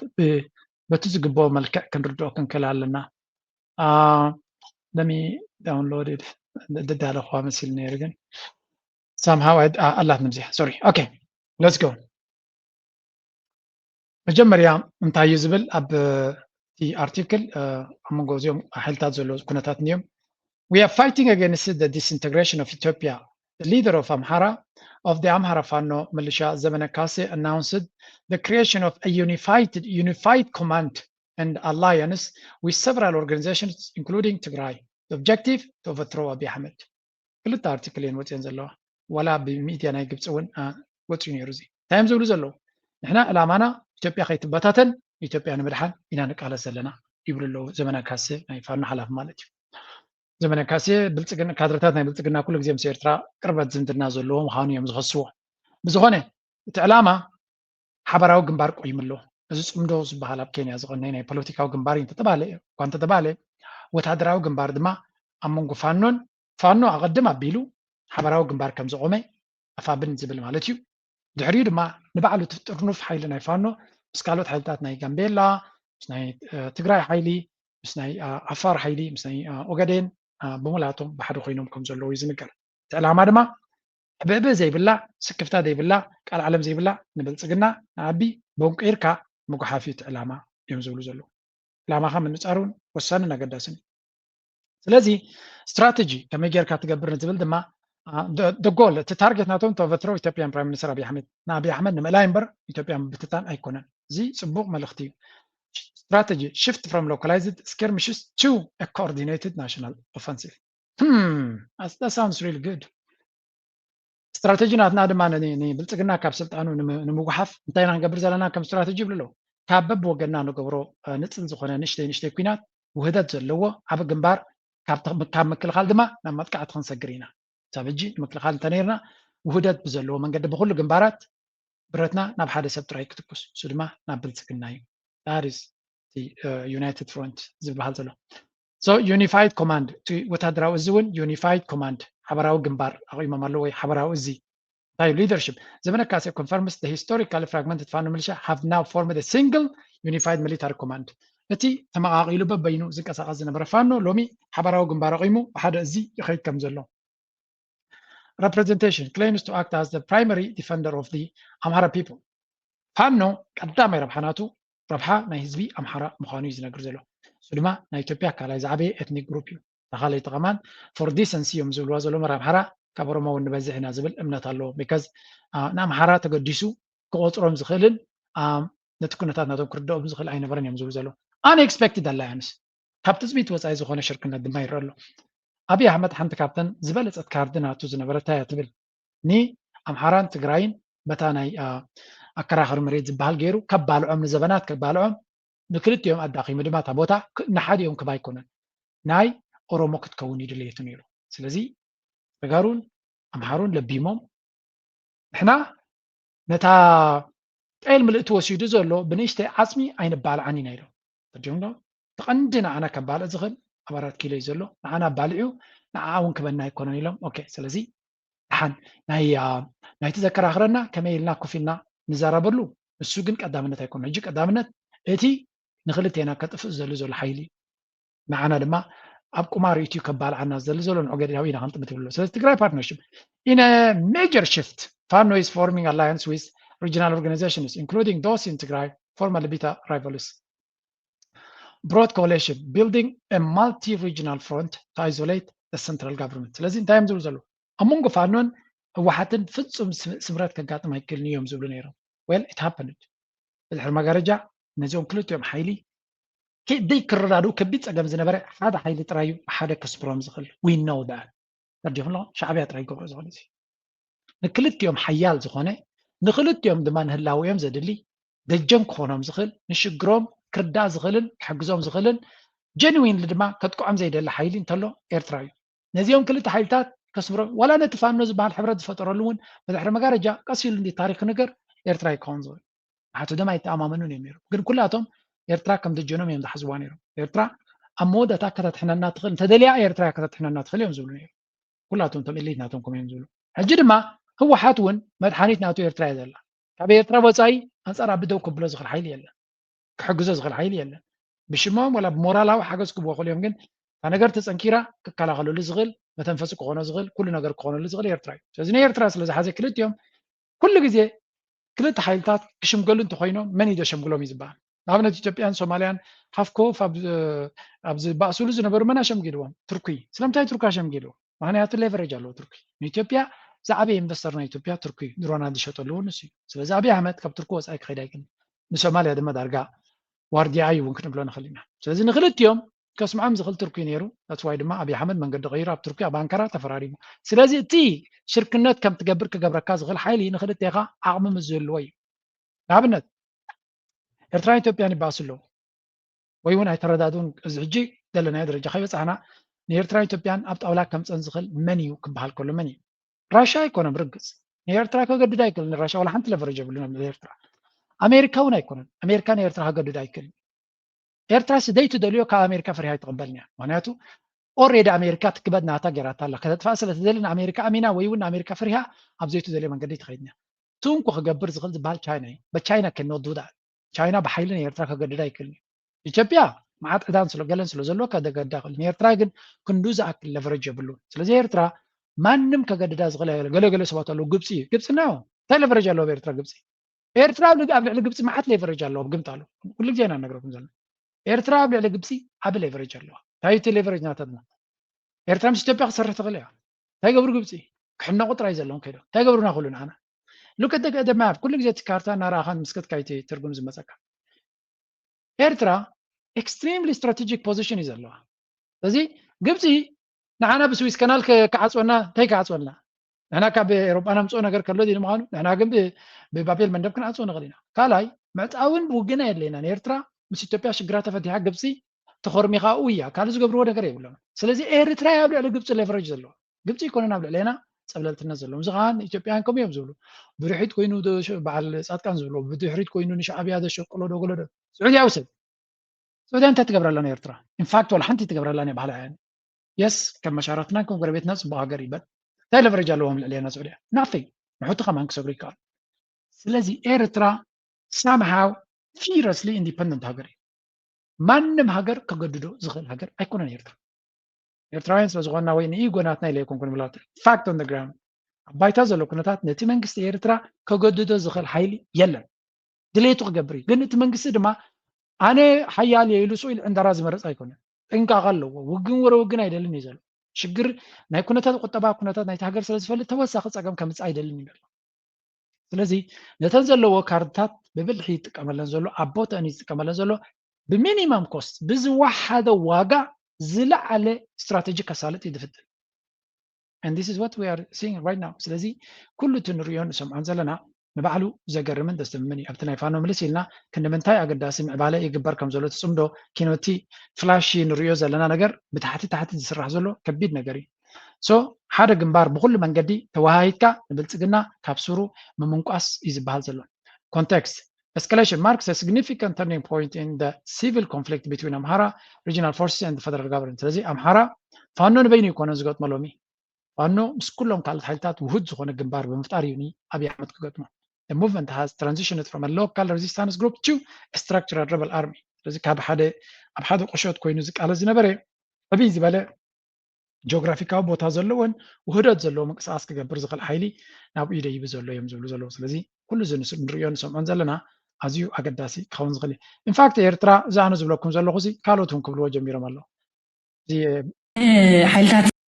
በቲ ዝግብኦ መልክዕ ክንርድኦ ክንክእል ኣለና let me download it ደዳለኳ መሲል ነይሩ ግን somehow ኣላት ንምዚያ sorry okay let's go መጀመርያ እንታይ እዩ ዝብል ኣብ the article among them ሓይልታት ዘሎ ኩነታት ንዮም we are fighting against the disintegration of Ethiopia. The leader of Amhara of the Amhara Fano militia Zemene Kassé announced the creation of a unified command and alliance with several organizations including Tigray. The objective to overthrow Abiy Ahmed. ክልተ article in ወፅን ዘለዋ ወላ ብሚድያ ናይ ግብፂ እውን ወፅዩ ነይሩ እዚ ታይም ዝብሉ ዘለዉ ንሕና ዕላማና ኢትዮጵያ ከይትበታተን ኢትዮጵያ ንምድሓን ኢና ንቃለስ ዘለና ይብሉ ኣለዉ ዘመነ ካሴ ናይ ፋኖ ሓላፊ ማለት እዩ زمن كاسي بلصقنا كادرتاتنا بلصقنا كل جزء مسيرترا قربت زمدنا زلوهم خانو يم زخصو بزغونه تعلامه حبراو جنبار قيملو እዚ ጽምዶ ዝበሃል ኣብ ኬንያ ዝቐነ ናይ ፖለቲካዊ ግንባር እንተተባለ ኳንተ ተባለ ወታደራዊ ግንባር ድማ ኣብ መንጎ ፋኖ ኣቐድም ኣቢሉ ሓበራዊ ግንባር ከም ዝቆመ ኣፋብን ዝብል ማለት እዩ ድሕሪኡ ድማ ንባዕሉ ጥርኑፍ ሓይሊ ናይ ፋኖ ምስ ካልኦት ሓይልታት ናይ ጋምቤላ ምስ ናይ ትግራይ ሓይሊ ምስ ናይ ኣፋር ሓይሊ ምስ ናይ ኦጋዴን ብምልኣቶም ብሓደ ኮይኖም ከም ዘለዉ እዩ ዝንገር እቲ ዕላማ ድማ ዕብዕብ ዘይብላ ስክፍታ ዘይብላ ቃል ዓለም ዘይብላ ንብልፅግና ንዓቢ በንቂርካ መጓሓፊት ዕላማ እዮም ዝብሉ ዘለዉ ዕላማኻ ምንፃሩን ወሳንን ኣገዳስን ስለዚ ስትራቴጂ ከመይ ጌርካ ትገብር ንዝብል ድማ ደጎል እቲ ታርጌት ናቶም ተወትሮ ኢትዮጵያን ፕራይም ሚኒስትር ኣብይ ኣሕመድ ንኣብይ ኣሕመድ ንምእላይ እምበር ኢትዮጵያ ምብትታን ኣይኮነን እዚ ፅቡቅ መልእኽቲ እዩ strategy shift from localized skirmishes to a coordinated national offensive that sounds really good استراتيجي ناتنا ድማ ንብልጽግና ካብ ስልጣኑ ንምጉሓፍ እንታይ ኢና ንገብር ዘለና ከም ስትራቴጂ ይብሉ ኣለዉ ካብ በብ ወገና ንገብሮ ንፅል ዝኾነ ንሽተይ ኩናት ውህደት ዘለዎ ዓብ ግንባር ካብ ምክልኻል ድማ ናብ መጥቃዕቲ ክንሰግር ኢና ሳብ ሕጂ ንምክልኻል እንተነርና ውህደት ብዘለዎ መንገዲ ብኩሉ ግንባራት ብረትና ናብ ሓደ ሰብ ጥራይ ክትኩስ እሱ ድማ ናብ ብልጽግና እዩ that is the united front ዝበሃል ዘሎ so unified command ወታደራዊ እዚ እውን unified command حبراو جنبار أقيم مالو حبراو زي طيب leadership زمن كاسي confirms the historically fragmented فانو militia have now formed a single unified military command التي تما عقيلو ببينو زك أساقز نبرا فانو لومي حبراو جنبار أقيمو بحد زي يخيط كم زلو representation claims to act as the primary defender of the Amhara people فانو قدام ربحاناتو ربحا نا حزبي أمحارا مخانو يزنقر زلو سلما نا إثيوبيا كالا زعبي ethnic group تخالي تقمان for decency يوم زلوا زلوا مرة أمحارا كبروا ما ونبزحنا زبل أمنة الله because نام أمحارا تقدسوا كوترهم زخلن نتكون تاتنا تو كردو بزخل أي نفرن يوم زلوا زلوا unexpected alliance كابتن بيت وصاي زخونة شركنا دماير الله أبي أحمد حنت كابتن زبالة أتكاردنا توزنا برتايا تبل ني أمحارا تجراين بتاناي أكراهر مريض زبال غيرو كبالو عم زبنات كبالو عم بكلت يوم أداقي مدما تبوتا نحد يوم كبايكونن ناي ኦሮሞ ክትከውን ይድልየቱ ነይሩ ስለዚ ተጋሩን ኣምሓሩን ለቢሞም ንሕና ነታ ጤል ምልእቲ ወሲዱ ዘሎ ብንእሽተይ ዓፅሚ ኣይንባልዓኒ ነይሩ ተዲምዶ ተቐንዲ ንዓና ከባልዕ ዝኽእል ኣብ 4 ኪሎ እዩ ዘሎ ንዓና ባልዑ ንዓዓ እውን ክበና ኣይኮነን ኢሎም ኦኬ ስለዚ ድሓን ናይቲ ዘከራኽረና ከመይ ኢልና ኮፍ ኢልና ንዛረበሉ እሱ ግን ቀዳምነት ኣይኮነ ሕጂ ቀዳምነት እቲ ንክልቴና ከጥፍእ ዘሎ ሓይሊ ንዓና ድማ ኣብ ቁማር ኢትዩ ከባል ዓና ዘሎ ንዖገዳዊ ኢና ክንጥምት ብሎ ስለዚ ትግራይ partnership in a major shift Fano is forming alliance with regional organizations including those in Tigray formerly beta rivals broad coalition building a multi-regional front to isolate the central government ስለዚ እንታይ እዮም ዝብሉ ዘሎ ኣብ መንጎ ፋኖን ህወሓትን ፍጹም ስምረት ከጋጥም ኣይክእልን እዮም ዝብሉ ነይሮም well it happened ብድሕሪ መጋረጃ ነዚኦም ክልቲኦም ሓይሊ كدي كررادو كبيت أجمع زنبرة هذا حيل ترايو هذا كسبرام زخل we know that ترجمة الله شعبية تراي قبر زخل زي نكلت يوم حيال زخانة نخلت يوم دمان هلاو يوم زدلي دجم خونام زخل نشجرام كردا زخلن حجزام زخلن genuine لدما كتكو عم زي ده حيلين تلو إير ترايو نزيهم كلت حيلتات كسبرام ولا نتفاهم نز بعد حبرات فترة لون بدحر مجارجة قصيل دي تاريخ نجر إير تراي كونزول حتى دم يتأمامنون يميرو قل كلاتهم ኤርትራ ከም ደጀኖም እዮም ዝሓስብዋ ነይሮም ኤርትራ ኣብ መወዳእታ ከታትሕናና ትኽእል እንተደልያ ኤርትራ ከታትሕናና ትኽእል እዮም ዝብሉ ነይሩ ኩላቶም ተምእሊት ናቶም ከም እዮም ዝብሉ ሕጂ ድማ ህወሓት እውን መድሓኒት ናቱ ኤርትራ እየ ዘላ ካብ ኤርትራ ወፃኢ ኣንፃር ኣብደው ክብሎ ዝኽእል ሓይሊ የለን ክሕግዞ ዝኽእል ሓይሊ የለን ብሽሞም ወላ ብሞራላዊ ሓገዝ ክብዎ ክእሉ እዮም ግን እታ ነገር ተፀንኪራ ክከላኸለሉ ዝኽእል መተንፈሲ ክኾኖ ዝኽእል ኩሉ ነገር ክኾነሉ ዝኽእል ኤርትራ እዩ ስለዚ ንኤርትራ ስለዝሓዘ ክልቲኦም ኩሉ ግዜ ክልተ ሓይልታት ክሽምገሉ እንተኮይኖም መን እዩ ዘሸምግሎም እዩ ዝበሃል ንኣብነት ኢትዮጵያን ሶማልያን ሃፍኮፍ ኣብዚ ባእሱሉ ዝነበሩ መን ኣሸምጊልዎም ቱርኪ ስለምንታይ ቱርኪ ኣሸምጊልዎ ምክንያቱ ሌቨሬጅ ኣለዎ ቱርኪ ንኢትዮጵያ ዝዓበየ ኢንቨስተር ናይ ኢትዮጵያ ቱርኪ ድሮናት ዝሸጠሉ እውን ንሱ እዩ ስለዚ ኣብይ ኣሕመድ ካብ ቱርኪ ወፃኢ ክኸይድ ኣይክእልን ንሶማልያ ድማ ዳርጋ ዋርድያ እዩ እውን ክንብሎ ንኽእል ኢና ስለዚ ንክልቲኦም ከስምዖም ዝኽእል ቱርኪ ነይሩ ታትዋይ ድማ ኣብይ ኣሕመድ መንገዲ ቀይሩ ኣብ ቱርኪ ኣብ ኣንካራ ተፈራሪሙ ስለዚ እቲ ሽርክነት ከም ትገብር ክገብረካ ዝኽእል ሓይሊ ንክልቴኻ ዓቕሚ ምስ ዝህልዎ እዩ ንኣብነት ኤርትራ ኢትዮጵያን ይባእሱ ኣለዉ ወይ እውን ኣይተረዳድኡን እዚ ሕጂ ዘለናዮ ደረጃ ከይበፃሕና ንኤርትራ ኢትዮጵያን ኣብ ጣውላ ከምፀን ዝኽእል መን እዩ ክበሃል ከሎ መን እዩ ራሻ ኣይኮነን ብርግፅ ንኤርትራ ከገድድ ኣይክእልን ራሻ ዋላ ሓንቲ ለቨረጅ የብሉን ንኤርትራ ኣሜሪካ እውን ኣይኮነን ኣሜሪካ ንኤርትራ ከገድድ ኣይክእልን ኤርትራ ስደይ ትደልዮ ካብ ኣሜሪካ ፍሪሃ ይትቕበልን እያ ምክንያቱ ኦሬዲ ኣሜሪካ ትክበድ ናታ ጌራታ ኣላ ከተጥፋእ ስለትደሊ ንኣሜሪካ ኣሚና ወይ እውን ንኣሜሪካ ፍሪሃ ኣብ ዘይትደልዮ መንገዲ ትኸይድና ትንኩ ክገብር ዝኽእል ዝበሃል ቻይና እዩ በቻይና ከንወድውዳ ቻይና ብሓይሊ ንኤርትራ ከገድድ ኣይክእልን እዩ ኢትዮጵያ መዓት ዕዳን ስለ ገለን ስለ ዘለዎ ከገድዳ ይኽእል ንኤርትራ ግን ክንዱ ዝኣክል ለቨረጅ የብሉን ስለዚ ኤርትራ ማንም ከገድዳ ዝኽእል ገለገለ ሰባት ኣለዉ ግብፂ እዩ ግብፂ ና እንታይ ለቨረጅ ኣለዎ ብኤርትራ ግብፂ ኤርትራ ኣብ ልዕሊ ግብፂ መዓት ሌቨረጅ ኣለዎ ብግምት ኣሎ ኩሉ ግዜ ኢና ነግረኩም ዘለና ኤርትራ ኣብ ልዕሊ ግብፂ ዓብ ሌቨረጅ ኣለዋ እንታይ እቲ ሌቨረጅ ናተድና ኤርትራ ምስ ኢትዮጵያ ክሰርሕ ትኽእል እያ እንታይ ገብሩ ግብፂ ክሕነቑ ጥራይ ዘለዎም ከይዶም እንታይ ገብሩና ክእሉ ንዓና ሉክ ኣት ዘ ማፕ ኩሉ ግዜ እቲ ካርታ እናረኣኻን ምስክትካ ይቲ ትርጉም ዝመፀካ ኤርትራ ኤክስትሪምሊ ስትራቴጂክ ፖዚሽን እዩ ዘለዋ ስለዚ ግብፂ ንዓና ብስዊስ ካናል ክዓፅወና እንታይ ክዓፅወልና ንሕና ካብ ኤሮጳ ነምፅኦ ነገር ከሎ ዲ ንምዃኑ ንሕና ግን ብባቤል መንደብ ክንዓፅዎ ንኽእል ኢና ካልኣይ ምዕፃውን ውግና የድለየና ንኤርትራ ምስ ኢትዮጵያ ሽግራ ተፈቲሓ ግብፂ ተኸርሚኻ እያ ካልእ ዝገብርዎ ነገር የብሎም ስለዚ ኤርትራ ኣብ ልዕሊ ግብፂ ሌቨረጅ ዘለዎ ግብፂ ይኮነን ኣብ ልዕለና ፀብለልትነት ዘለዎም እዚ ከዓ ኢትዮጵያን ከምኡ እዮም ዝብሉ ብድሕሪት ኮይኑ በዓል ፃድቃን ዝብሎ ብድሕሪት ኮይኑ ንሻዕብያ ዘሸቅሎ ደገሎ ስዑድያ ውሰድ سعودية أنت تقبل لنا إيرترا إن فاكت ولا حنتي تقبل لنا بحالها يعني يس كم مشاراتنا كم قريبتنا صباح قريبا تاي لفرج لهم علينا سعودية nothing نحط كمان كسبري كار سلازي إيرترا somehow fiercely independent هاجري ما نم هاجر كجددو زغل هاجر أيكون إيرترا إيرتراينس بزغلنا وين إيجوناتنا اللي يكون كون بلاد fact on the ground بايتاز لو كنتات نتي منجست إيرترا كجددو زغل حيلي يلا دليتو قبري لأن تمنجست دما أنا حيالي يلوسو إلى عند راز مرز أيكون إنك أغلو وجن ورا وجن أيدلني نزل شجر نايكون تاد قطبا كون تاد نايتهاجر سلز فل توسخ صقم كمص أيدلني نزل سلزي نتنزل لو كارتات ببلحيت كمالن زلو أبوت أنيس كمالن زلو بمينيمم كوست بز واحد واقع زلع على استراتيجي كسالت يدفت and this is what we are seeing right now سلزي كل تنريون سم أنزلنا نبعلو زجرمن دستمني أبتنا يفانو ملسيلنا كنا منتاي أقداسي معبالي يقبر كم زلو تصمدو كينوتي فلاشي نريوز لنا نجر بتحتي تسرح زلو كبيد نجري so حدا جنبار بكل من جدي توهايتك نبلتقنا كابسورو ممنقاس يزبال زلو context escalation marks a significant turning point in the civil conflict between Amhara regional forces and the federal government لذي Amhara فانو نبيني يكون زغط ملومي فانو مسكولهم كالت حالتات وهد زخون جنبار بمفتار يوني أبي أحمد كقطمه The movement has transitioned from a local resistance group to a structured rebel army. لذلك أبحاد قشوت كوينوزك على زنبرة أبي زبالة جغرافيكا بوتا زلون وهدات زلو مقصاص كجبر زغل حيلي نابو إيدي بزلو يمزلو سلزي كل زنس نريون سم أنزلنا أزيو أقداسي خون زغلي. In fact إيرترا زانو زبلوكم زلو خزي كالوتهم كبلو جميرا مالو. زي حالتات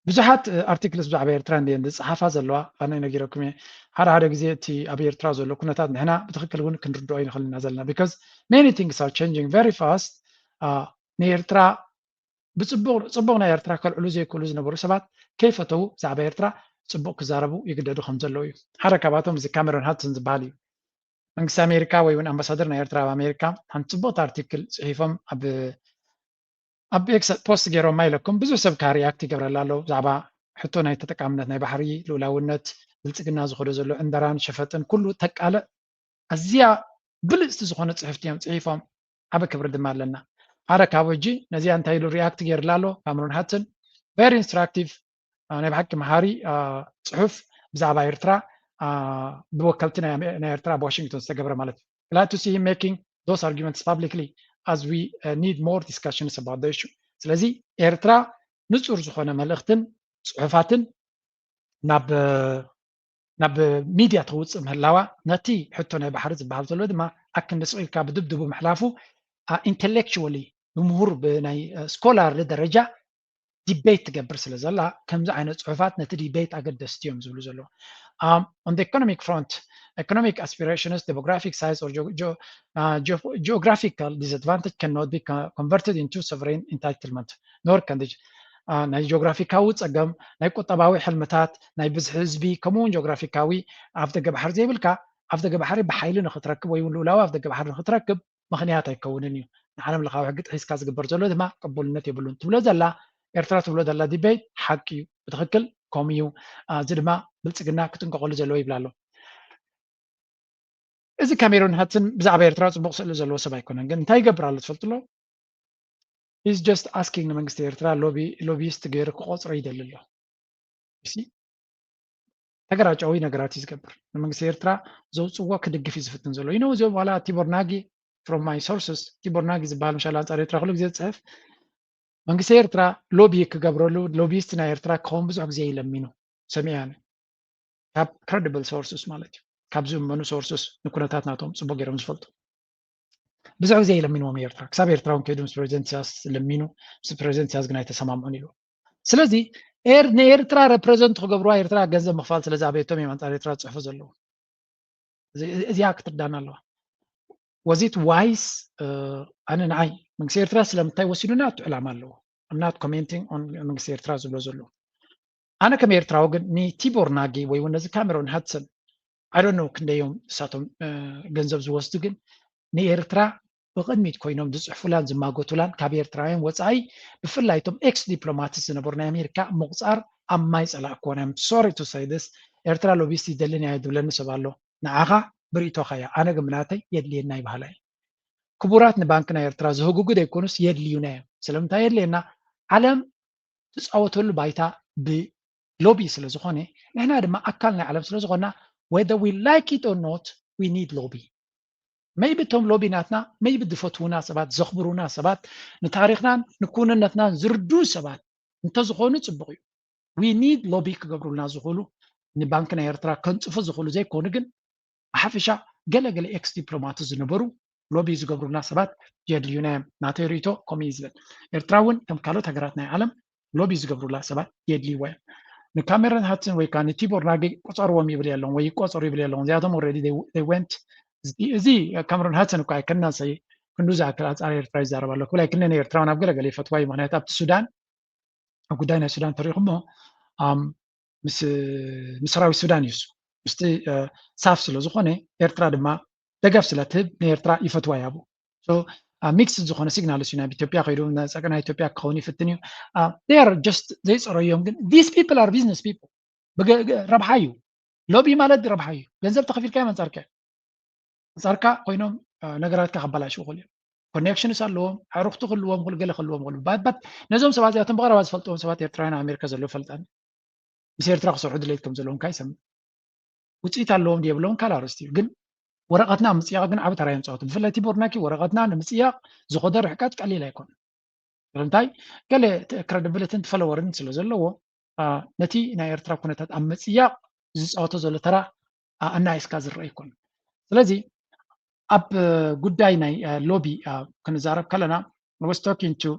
ብዙሓት ኣርቲክልስ ብዛዕባ ኤርትራ እንደ ፀሓፋ ዘለዋ ኣነ ነጊረኩም እየ ሓደ ግዜ እቲ ኣብ ኤርትራ ዘሎ ኩነታት ንሕና ብትክክል እውን ክንርድኦ ይንኽእልና ዘለና ቢካዝ ሜኒ ቲንግስ ኣር ቼንጂንግ ቨሪ ፋስት ንኤርትራ ብፅቡቅ ናይ ኤርትራ ከልዕሉ ዘይክእሉ ዝነበሩ ሰባት ከይፈተው ብዛዕባ ኤርትራ ፅቡቅ ክዛረቡ ይግደዱ ከም ዘለዉ እዩ ሓደ ካብኣቶም እዚ ካሜሮን ሃድሰን ዝበሃል እዩ መንግስቲ ኣሜሪካ ወይ እውን ኣምባሳደር ናይ ኤርትራ ኣብ ኣሜሪካ ሓንቲ ፅቡቅቲ ኣርቲክል ፅሒፎም ኣብ ኤክስ ፖስት ገይሮም ማይለኩም ብዙሕ ሰብ ካ ሪኣክት ይገብረላ ኣሎ ብዛዕባ ሕቶ ናይ ተጠቃምነት ናይ ባሕሪ ልኡላውነት ብልፅግና ዝኸዶ ዘሎ ዕንደራን ሸፈጥን ኩሉ ተቃልዕ ኣዝያ ብልፅቲ ዝኾነ ፅሕፍቲ እዮም ፅሒፎም ዓበ ክብሪ ድማ ኣለና ሓደ ካብ ሕጂ ነዚኣ እንታይ ኢሉ ሪኣክት ገይርላ ኣሎ ካሜሮን ሃድሰን ቨሪ ኢንስትራክቲቭ ናይ ብሓቂ መሃሪ ፅሑፍ ብዛዕባ ኤርትራ ብወከልቲ ናይ ኤርትራ ብዋሽንግቶን ዝተገብረ ማለት እዩ glad to see him making those arguments publicly as we need more discussions about the issue. ስለዚ ኤርትራ ንጹር ዝኾነ መልእኽትን ጽሑፋትን ናብ ሚድያ ተውፅእ ምህላዋ ነቲ ሕቶ ናይ ባሕሪ ዝበሃል ዘሎ ድማ ኣክንዲ ስኢልካ ብድብድቡ ምሕላፉ ኢንተሌክቹዋሊ ብምሁር ብናይ ስኮላር ደረጃ ዲቤት ትገብር ስለ ዘላ ከምዚ ዓይነት ጽሑፋት ነቲ ዲቤት ኣገደስቲ እዮም ዝብሉ ዘለዉ on the economic front economic aspirations demographic size or geographical disadvantage cannot be converted into sovereign entitlement nor can the ናይ ጂኦግራፊካዊ ፀገም ናይ ቁጠባዊ ሕልምታት ናይ ብዝሒ ህዝቢ ከምኡውን ጂኦግራፊካዊ ኣብ ደገ ባሕሪ ዘይብልካ ኣብ ደገ ባሕሪ ብሓይሊ ንኽትረክብ ወይ እውን ልኡላዊ ኣብ ደገ ባሕሪ ንኽትረክብ ምክንያት ኣይከውንን እዩ ንዓለም ለኻዊ ሕጊ ጥሒስካ ዝግበር ዘሎ ድማ ቅቡልነት የብሉን ትብሎ ዘላ ኤርትራ ትብሎ ዘላ ዲቤት ሓቂ እዩ ብትክክል ከምኡ እዩ እዚ ድማ ብልፅግና ክትንቀቀሉ ዘለዎ ይብላ ኣሎ እዚ ካሜሮን ሃድሰን ብዛዕባ ኤርትራ ፅቡቅ ስእሊ ዘለዎ ሰብ ኣይኮነን ግን እንታይ ይገብር ኣሎ ትፈልጥሎ is just asking ንመንግስቲ ኤርትራ ሎቢስት ገይሩ ክቆፅሮ ይደሊ ኣሎ ተገራጫዊ ነገራት እዩ ዝገብር ንመንግስቲ ኤርትራ ዘውፅዎ ክድግፍ እዩ ዝፍትን ዘሎ ይነው እዚኦም ዋላ ቲቦርናጊ from my sources ቲቦርናጊ ዝበሃል ምሻል አንፃር ኤርትራ ኩሉ ግዜ ዝፅሕፍ መንግስቲ ኤርትራ ሎቢ ክገብረሉ ሎቢስት ናይ ኤርትራ ክኸውን ብዙሕ ግዜ ይለሚኑ ሰሚዕያነ ካብ credible sources ማለት እዩ ካብ ዝእመኑ sources ንኩነታት ናቶም ፅቡቅ ገይሮም ዝፈልጡ ብዙሕ ግዜ ይለሚንዎም ኤርትራ ክሳብ ኤርትራ እውን ከይዱ ምስ ፕሬዚደንት ኢሳያስ ለሚኑ ምስ ፕሬዚደንት ኢሳያስ ግን ኣይተሰማምዑን ኢሉ ስለዚ ንኤርትራ ሬፕሬዘንት ክገብርዋ ኤርትራ ገንዘብ ምክፋል ስለዝኣበየቶም እዮም አንፃር ኤርትራ ዝፅሕፉ ዘለዉ እዚኣ ክትርዳና ኣለዋ was it wise ኣነ ንዓይ መንግስቲ ኤርትራ ስለምንታይ ወሲዱና ዕላማ ኣለዎ I'm not commenting on መንግስቲ ኤርትራ ዝብሎ ዘሎ ኣነ ከም ኤርትራዊ ግን ንቲቦርናጊ ወይ እውን ነዚ ካሜሮን ሃድሰን I don't know ክንደዮም ንሳቶም ገንዘብ ዝወስዱ ግን ንኤርትራ ብቅድሚት ኮይኖም ዝፅሕፉላን ዝማጎቱላን ካብ ኤርትራውያን ወፃኢ ብፍላይ እቶም ኤክስ ዲፕሎማትስ ዝነበሩ ናይ ኣሜሪካ ምቁፃር ኣብ ማይ ፀላእክዎን እዮም ሶሪ ቱ ሳይ ስ ኤርትራ ሎቢስት ይደልን እያ ዝብለኒ ሰብ ኣሎ ንዓኻ ብሪእቶካ እያ ኣነ ግን ምናተይ የድልየና ይበሃላ እዩ ክቡራት ንባንኪ ናይ ኤርትራ ዝህጉጉ ደይኮኑስ የድልዩና እዮም ስለምንታይ የድልየና ዓለም ዝፃወተሉ ባይታ ብሎቢ ስለዝኾነ ንሕና ድማ ኣካል ናይ ዓለም ስለዝኾና whether we like it or not we need lobby maybe ቶም ሎቢ ናትና maybe ዝፈትውና ሰባት ዘኽብሩና ሰባት ንታሪክናን ንኩንነትናን ዝርዱ ሰባት እንተዝኾኑ ፅቡቅ እዩ we need lobby ክገብሩልና ዝኽእሉ ንባንኪ ናይ ኤርትራ ከንፅፉ ዝኽእሉ ዘይኮኑ ግን ብሓፈሻ ገለገለ ኤክስ ዲፕሎማት ዝነበሩ ሎቢ ዝገብሩልና ሰባት የድልዩና እዮም ናተይ ሪቶ ከምኡ እዩ ዝብል ኤርትራ እውን ከም ካልኦት ሃገራት ናይ ዓለም ሎቢ ዝገብሩላ ሰባት የድልይዋ እዮም ንካሜሮን ሃድሰን ወይ ከዓ ንቲቦርናጊ ቁፀርዎም ይብል የለዎም ወይ ይቆፀሩ ይብል የለዎም እዚኣቶም ኦልሬዲ they went እዚ ካሜሮን ሃድሰን እኳ ኣይከናሰይ ክንዱ ዝኣክል ኣንፃር ኤርትራ ይዛረብ ኣሎ ክብል ኣይክነን ኤርትራውን ኣብ ገለገለ ይፈትዋ እዩ ምክንያቱ ኣብቲ ሱዳን ኣብ ጉዳይ ናይ ሱዳን ተሪኢኹሞ ምስ ሰራዊት ሱዳን እዩ ምስቲ ሳፍ ስለዝኾነ ኤርትራ ድማ ደገፍ ስለትህብ ንኤርትራ ይፈትዋ ያቡ ሚክስ ዝኾነ ሲግናል እዩ ናብ ኢትዮጵያ ከይዱ ፀቅና ኢትዮጵያ ክኸውን ይፍትን እዩ ር ጀስት ዘይፀረዮም ግን ዲስ ፒፕል ኣር ቢዝነስ ፒፕል ረብሓ እዩ ሎቢ ማለት ረብሓ እዩ ገንዘብ ተኸፊልካ እዮም አንፃርካ ኮይኖም ነገራትካ ከበላሽ ይኽእሉ እዮም ኮኔክሽንስ ኣለዎም ኣዕሩኽቲ ክህልዎም ገለ ክህልዎም ክእሉ ባት ነዞም ሰባት እዚኣቶም ብቀረባ ዝፈልጥዎም ሰባት ኤርትራውያን ኣሜሪካ ዘለዉ ይፈልጣኒ ምስ ኤርትራ ክሰርሑ ድሌት ከም ዘለዎም ካ ይሰምዕ ውፅኢት ኣለዎም ድየብለዎም ካልኣርስቲ እዩ ግን ወረቐትና ምፅያቅ ግን ዓብ ተራ የምፅወቱ ብፍላይ ቲቦርናጊ ወረቐትና ንምፅያቅ ዝኸደ ርሕቀት ቀሊል ኣይኮነ ስለምንታይ ገለ ክሬዲብሊቲን ፈሎወርን ስለ ዘለዎ ነቲ ናይ ኤርትራ ኩነታት ኣብ ምፅያቅ ዝፃወቶ ዘሎ ተራ ኣናይስካ ዝረአ ይኮነ ስለዚ ኣብ ጉዳይ ናይ ሎቢ ክንዛረብ ከለና was talking to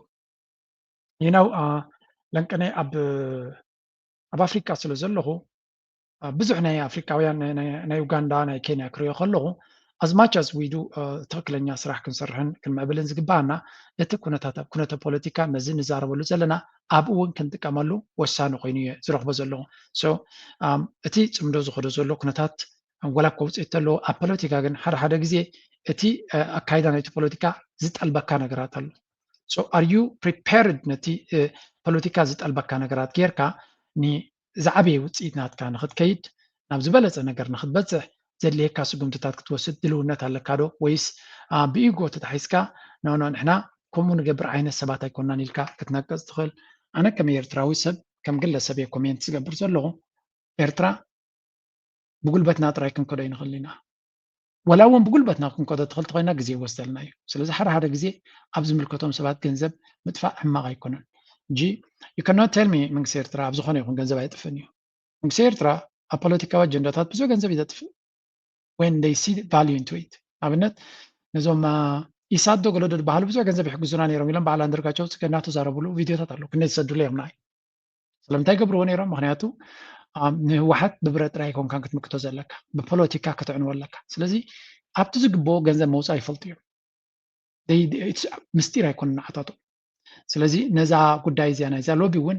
ለንቀነ ኣብ ኣፍሪካ ስለ ዘለኹ ብዙሕ ናይ ኣፍሪካውያን ናይ ኡጋንዳ ናይ ኬንያ ክሪኦ ከለኹ as much as we do ትክክለኛ ስራሕ ክንሰርሕን ክንምዕብልን ዝግባአና እቲ ኩነተ ፖለቲካ ነዚ ንዛረበሉ ዘለና ኣብኡ እውን ክንጥቀመሉ ወሳኒ ኮይኑ እየ ዝረኽቦ ዘለኹ እቲ ፅምዶ ዝኸዶ ዘሎ ኩነታት ወላ እኳ ውፅኢት ዘለዎ ኣብ ፖለቲካ ግን ሓደ ግዜ እቲ ኣካይዳ ናይቲ ፖለቲካ ዝጠልበካ ነገራት ኣሎ are you prepared ነቲ ፖለቲካ ዝጠልበካ ነገራት ጌርካ ንዝዓበየ ውፅኢት ናትካ ንክትከይድ ናብ ዝበለፀ ነገር ንክትበፅሕ ዘድልየካ ስጉምትታት ክትወስድ ድልውነት ኣለካ ዶ ወይስ ብኢጎ ተታሒዝካ ንሕና ከምኡ ንገብር ዓይነት ሰባት ኣይኮንናን ኢልካ ክትነቀፅ ትኽእል ኣነ ከም ኤርትራዊ ሰብ ከም ግለሰብ እየ ኮሜንት ዝገብር ዘለኹ ኤርትራ ብጉልበትና ጥራይ ክንከዶ ይንኽእል ኢና ወላ እውን ብጉልበትና ክንከዶ ትኽእል ተኮይና ግዜ ይወስደልና እዩ ስለዚ ሓደ ግዜ ኣብ ዝምልከቶም ሰባት ገንዘብ ምጥፋእ ሕማቕ ኣይኮነን እንጂ you cannot tell me መንግስቲ ኤርትራ ኣብ ዝኾነ ይኹን ገንዘብ ኣይጥፍን እዩ መንግስቲ ኤርትራ ኣብ ፖለቲካዊ አጀንዳታት ብዙሕ ገንዘብ ይዘጥፍእ when they see value into it ኣብነት ነዞም ኢሳዶ ገለዶ ዝበሃሉ ብዙሕ ገንዘብ ይሕግዙና ነይሮም ኢሎም በዓል አንዳርጋቸው ፅገናቱ ዛረብሉ ቪድዮታት ኣለዉ ክንደይ ዝሰድሉ እዮም ንዓይ ስለምንታይ ገብርዎ ነይሮም ምክንያቱ ንህወሓት ብብረት ጥራይ ኮንካ ክትምክቶ ዘለካ ብፖለቲካ ክትዕንዎ ኣለካ ስለዚ ኣብቲ ዝግብኦ ገንዘብ መውፃእ ይፈልጡ እዮም ምስጢር ኣይኮነን ዓታቶም ስለዚ ነዛ ጉዳይ እዚኣ ናይዛ ሎቢ እውን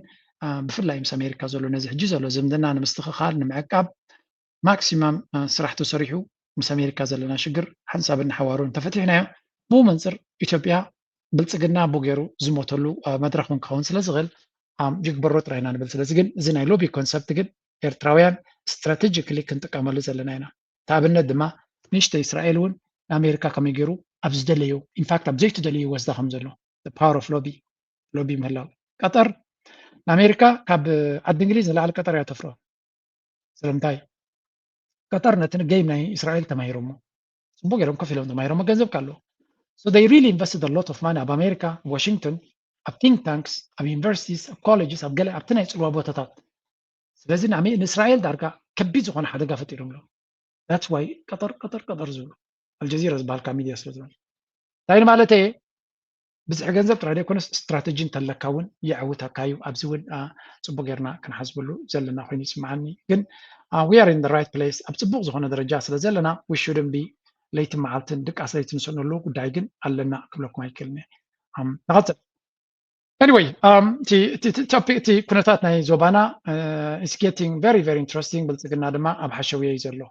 ብፍላይ ምስ ኣሜሪካ ዘሎ ነዚ ሕጂ ዘሎ ዝምድና ንምስትኽኻል ንምዕቃብ ማክሲማም ስራሕ ተሰሪሑ ምስ ኣሜሪካ ዘለና ሽግር ሓንሳብን ሓዋሩን ተፈቲሕናዮ ብኡ መንፅር ኢትዮጵያ ብልፅግና ቦ ገይሩ ዝሞተሉ መድረክ እውን ክኸውን ስለ ዝኽእል ይግበሮ ጥራይና ንብል ስለዚ ግን እዚ ናይ ሎቢ ኮንሰፕት ግን ኤርትራውያን ስትራቴጂካሊ ክንጥቀመሉ ዘለና ኢና ታብነት ድማ ንሽተ እስራኤል እውን ኣሜሪካ ከመይ ገይሩ ኣብ ዝደለዩ ኢንፋክት ኣብ ዘይተደለዩ ወስዳ ከም ዘሎ ፓወር ኦፍ ሎቢ ምህላው ቀጠር ንኣሜሪካ ካብ ዓዲ እንግሊዝ ንላዕሊ ቀጠር እያ ተፍርዮ ስለምንታይ ቀጠር ነቲ ገይም ናይ እስራኤል ተማሂሮሞ ፅቡቅ ገይሮም ኮፍ ኢሎም ተማሂሮሞ ገንዘብ ካለዎ so they really invested a lot of money ኣብ ኣሜሪካ ዋሽንግተን ኣብ ቲንክ ታንክስ ኣብ ዩኒቨርሲቲስ ኣብ ኮሌጅስ ኣብ ገለ ኣብቲ ናይ ፅልዋ ቦታታት ስለዚ ንእስራኤል ዳርጋ ከቢድ ዝኾነ ሓደጋ ፈጢሮምሎ that's why ቀጠር ዝብሉ አልጀዚራ ዝበሃልካ ሚድያ ስለዝኾነ እንታይ ማለት እየ ብዙሕ ገንዘብ ጥራይ ዘይኮነስ ስትራቴጂ እንተለካ እውን ይዕውተካ እዩ ኣብዚ እውን ፅቡቅ ጌርና ክንሓስበሉ ዘለና ኮይኑ ይስማዓኒ ግን we are in the right place ኣብ ፅቡቅ ዝኾነ ደረጃ ስለ ዘለና we shouldn't be ለይቲ መዓልትን ድቃስ ለይቲ ንስእነሉ ጉዳይ ግን ኣለና ክብለኩም ኣይክእልኒ ንቐፅል anyway እቲ ኩነታት ናይ ዞባና is getting very very interesting ብልፅግና ድማ ኣብ ሓሸውየ እዩ ዘሎ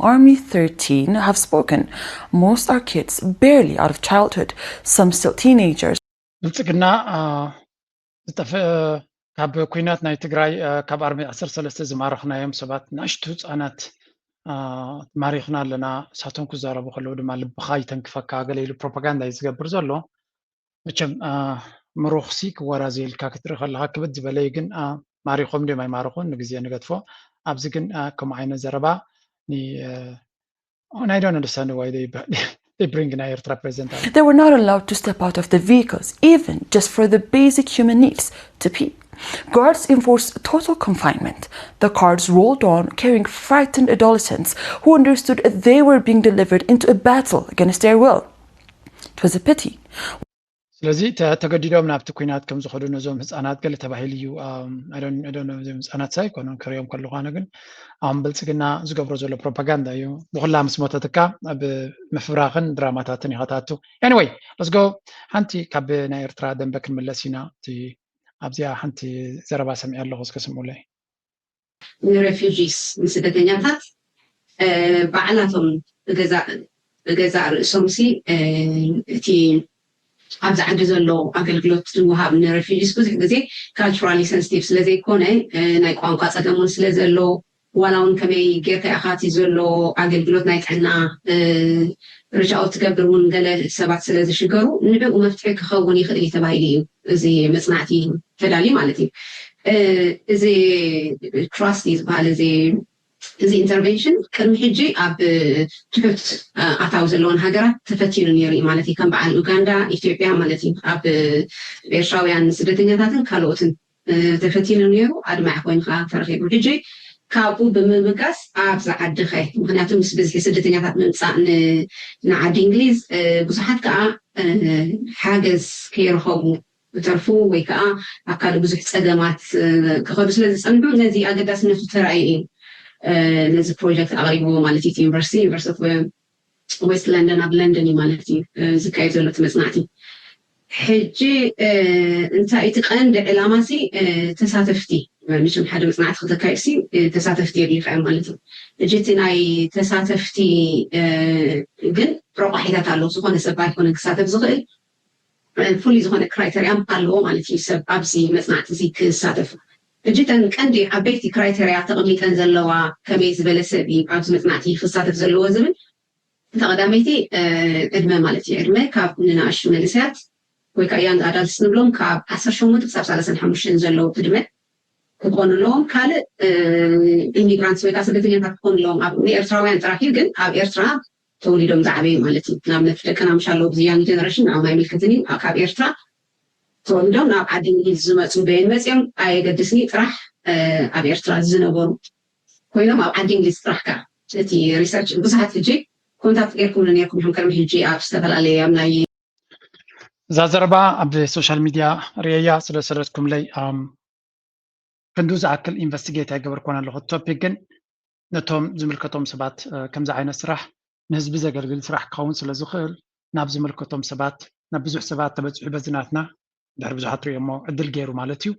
Army 13 have spoken. Most are kids, barely out of childhood, some still teenagers. ብልፅግና ካብ ኩናት ናይ ትግራይ ካብ ኣርሚ 13 ዝማረኽናዮም ሰባት ንእሽቱ ህፃናት ማሪኽና ኣለና ሳቶም ክዛረቡ ከለዉ ድማ ልብኻ ይተንክፈካ ገለ ኢሉ ፕሮፓጋንዳ እዩ ዝገብር ዘሎ መቸም ምሩኽሲ ክወራዝ ኢልካ ክትርኢ ከለካ ክብድ ዝበለ እዩ ግን ማሪኾም ድዮም ኣይማርኹን ንግዜ ንገድፎ ኣብዚ ግን ከምኡ ዓይነት ዘረባ and I don't understand why they bring an air representative. They were not allowed to step out of the vehicles, even just for the basic human needs, to pee. Guards enforced total confinement. The cars rolled on, carrying frightened adolescents who understood they were being delivered into a battle against their will. It was a pity. ስለዚ ተገዲዶም ናብቲ ኩናት ከም ዝኸዱ ነዞም ህፃናት ገለ ተባሂሉ እዩ I don't know እዞም ህፃናት ሳይኮኑን ክሪኦም ከለኳነ ግን ብልፅግና ዝገብሮ ዘሎ ፕሮፓጋንዳ እዩ ብኩላ ምስ ሞተትካ ኣብ ምፍራኽን ድራማታትን ይኸታቱ anyway let's go ሓንቲ ካብ ናይ ኤርትራ ደንበ ክንምለስ ኢና ኣብዚኣ ሓንቲ ዘረባ ሰሚዐ ኣለኹ እስከ ስምዑለይ ንሬፊጂስ ንስደተኛታት በዓላቶም ብገዛ ርእሶም ሲ እቲ ኣብዚ ዓዲ ዘሎ ኣገልግሎት ዝወሃብ ንሬፊጂስ ብዙሕ ግዜ ካልቸራሊ ሰንሲቲቭ ስለዘይኮነ ናይ ቋንቋ ፀገሙን ስለዘሎ ዋላ እውን ከመይ ጌርካ ኢኻ እቲ ዘሎ ኣገልግሎት ናይ ጥዕና ርጃኦ ትገብር እውን ገለ ሰባት ስለዝሽገሩ ንዕኡ መፍትሒ ክኸውን ይኽእል እዩ ተባሂሉ እዩ እዚ መፅናዕቲ ተዳልዩ ማለት እዩ እዚ ትራስቲ ዝበሃል እዚ ኢንተርቬንሽን ቅድሚ ሕጂ ኣብ ትሑት ኣታዊ ዘለዎን ሃገራት ተፈቲኑ ነይሩ እዩ ማለት እዩ ከም በዓል ኡጋንዳ ኢትዮጵያ ማለት እዩ ኣብ ኤርትራውያን ስደተኛታትን ካልኦትን ተፈቲኑ ነይሩ ኣድማዕ ኮይንካ ተረኺቡ ሕጂ ካብኡ ብምብጋስ ኣብዛ ዓዲ ኸ ምክንያቱ ምስ ብዝሒ ስደተኛታት ምምፃእ ንዓዲ እንግሊዝ ብዙሓት ከዓ ሓገዝ ከይረኸቡ ብተርፉ ወይ ከዓ ኣብ ካልእ ብዙሕ ፀገማት ክኸዱ ስለዝፀንሑ ነዚ ኣገዳስነቱ ተራእዩ እዩ ነዚ ፕሮጀክት ኣቕሪብዎ ማለት እዩ ዩኒቨርሲቲ ኦፍ ዌስት ለንደን ኣብ ለንደን እዩ ማለት እዩ ዝካየድ ዘሎ እቲ መፅናዕቲ ሕጂ እንታይ እቲ ቀንዲ ዕላማ ሲ ተሳተፍቲ ንሽም ሓደ መፅናዕቲ ክተካይድ ሲ ተሳተፍቲ የድልካ እዮም ማለት እዩ ሕጂ እቲ ናይ ተሳተፍቲ ግን ረቋሒታት ኣለዎ ዝኾነ ሰብ ኣይኮነ ክሳተፍ ዝኽእል ፍሉይ ዝኾነ ክራይተርያም ኣለዎ ማለት እዩ ሰብ ኣብዚ መፅናዕቲ እዚ ክሳተፍ ሕጂ ተን ቀንዲ ዓበይቲ ክራይተርያ ተቐሚጠን ዘለዋ ከመይ ዝበለ ሰብ እዩ ኣብዚ መፅናዕቲ ክሳተፍ ዘለዎ ዝብል ተቐዳመይቲ ዕድመ ማለት እዩ ዕድመ ካብ ንናእሹ መንእሰያት ወይ ከዓ ያንግ ኣዳልትስ ንብሎም ካብ 18 ክሳብ 35 ዘለዉ ዕድመ ክኾኑ ኣለዎም ካልእ ኢሚግራንትስ ወይ ከዓ ስደተኛታት ክኾኑ ኣለዎም ኣብ ንኤርትራውያን ጥራሕ እዩ ግን ኣብ ኤርትራ ተወሊዶም ዝዓበዩ ማለት እዩ ንኣብነት ደቀና ምሻ ኣለዉ ብዚ ያንግ ጀነሬሽን ንዖም ኣይምልክትን እዩ ካብ ኤርትራ ተወሊዶም ናብ ዓዲ እንግሊዝ ዝመፁ በየን መፅኦም ኣየገድስኒ ጥራሕ ኣብ ኤርትራ ዝነበሩ ኮይኖም ኣብ ዓዲ እንግሊዝ ጥራሕ ከዓ እቲ ሪሰርች ብዙሓት ሕጂ ኮንታክት ጌርኩም ነርኩም ኢኹም ቅድሚ ሕጂ ኣብ ዝተፈላለየ ኣብ ናይ እዛ ዘረባ ኣብ ሶሻል ሚድያ ርአያ ስለሰረትኩምለይ ክንዱ ዝኣክል ኢንቨስቲጌት ኣይገበርኩን ኣለኹ ቶፒክ ግን ነቶም ዝምልከቶም ሰባት ከምዚ ዓይነት ስራሕ ንህዝቢ ዘገልግል ስራሕ ክኸውን ስለ ዝኽእል ናብ ዝምልከቶም ሰባት ናብ ብዙሕ ሰባት ተበፂሑ በዝናትና دار بزحات ريمو عدل غيرو مالتيو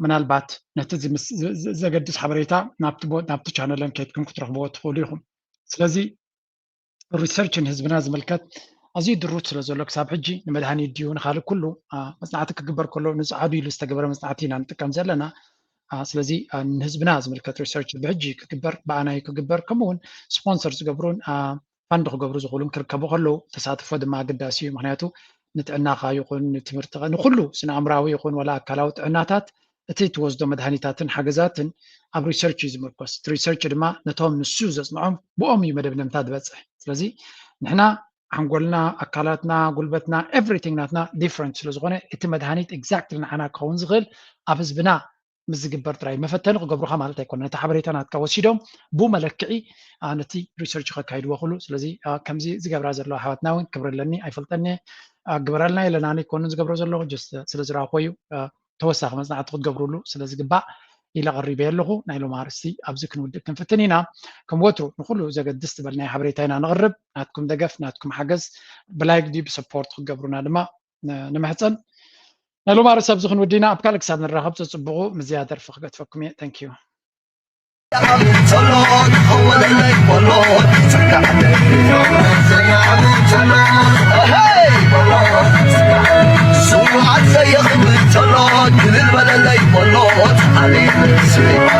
ምናልባት ነቲ ዘገድስ ሓበሬታ ናብቲ ቻነለን ከይትኩም ክትረኽብዎ ትኽእሉ ኢኹም ስለዚ ሪሰርችን ህዝብና ዝምልከት ኣዝዩ ድሩት ስለ ዘሎ ክሳብ ሕጂ ንመድሃኒት ድዩ ንካልእ ኩሉ መፅናዕቲ ክግበር ከሎ ንፅዓዱ ኢሉ ዝተገበረ መፅናዕቲ ኢና ንጥቀም ዘለና ስለዚ ንህዝብና ዝምልከት ሪሰርች ብሕጂ ክግበር ብኣናይ ክግበር ከምኡውን ስፖንሰር ዝገብሩን ፋንድ ክገብሩ ዝኽእሉን ክርከቡ ከለዉ ተሳትፎ ድማ ኣገዳሲ እዩ ምክንያቱ ንጥዕናኻ ይኹን ንትምህርትኻ ንኩሉ ስነ ኣእምራዊ ይኹን ወላ ኣካላዊ ጥዕናታት እቲ ትወስዶ መድሃኒታትን ሓገዛትን ኣብ ሪሰርች እዩ ዝምርኮስ እቲ ሪሰርች ድማ ነቶም ንሱ ዘፅንዖም ብኦም እዩ መደብደምታ ዝበፅሕ ስለዚ ንሕና ሓንጎልና ኣካላትና ጉልበትና ኤቭሪቲንግ ናትና ዲፍረንት ስለዝኾነ እቲ መድሃኒት ኤግዛክትሊ ንዓና ክኸውን ዝኽእል ኣብ ህዝብና ምስ ዝግበር ጥራይ መፈተኒ ክገብሩካ ማለት ኣይኮነ ነቲ ሓበሬታ ናትካ ወሲዶም ብመለክዒ ነቲ ሪሰርች ከካይድዎ ክእሉ ስለዚ ከምዚ ዝገብራ ዘለዋ ኣሕዋትና እውን ክብረለኒ ኣይፈልጠኒ ግበረልና ኢለና ይኮኑ ዝገብሮ ዘለኹ ስለ ዝረኣኾ እዩ ተወሳኺ መፅናዕቲ ክትገብርሉ ስለ ዝግባእ ኢለ ቀሪበ ኣለኹ ናይ ሎማ ኣርእስቲ ኣብዚ ክንውድእ ክንፍትን ኢና ከም ወትሩ ንኩሉ ዘገድስ ዝበልናይ ሓበሬታ ኢና ንቕርብ ናትኩም ደገፍ ናትኩም ሓገዝ ብላይክ ዲ ብሰፖርት ክትገብሩና ድማ ንምሕፀን ናይ ሎማ ኣርእስቲ ኣብዚ ክንውድእ ኢና ኣብ ካልእ ክሳብ ንራኸብ ዘፅብቑ ምዝያደ ደርፊ ክገድፈኩም እየ ተንክ ዩ سوعة زي خبز تلون كل البلد يبلون علينا السويد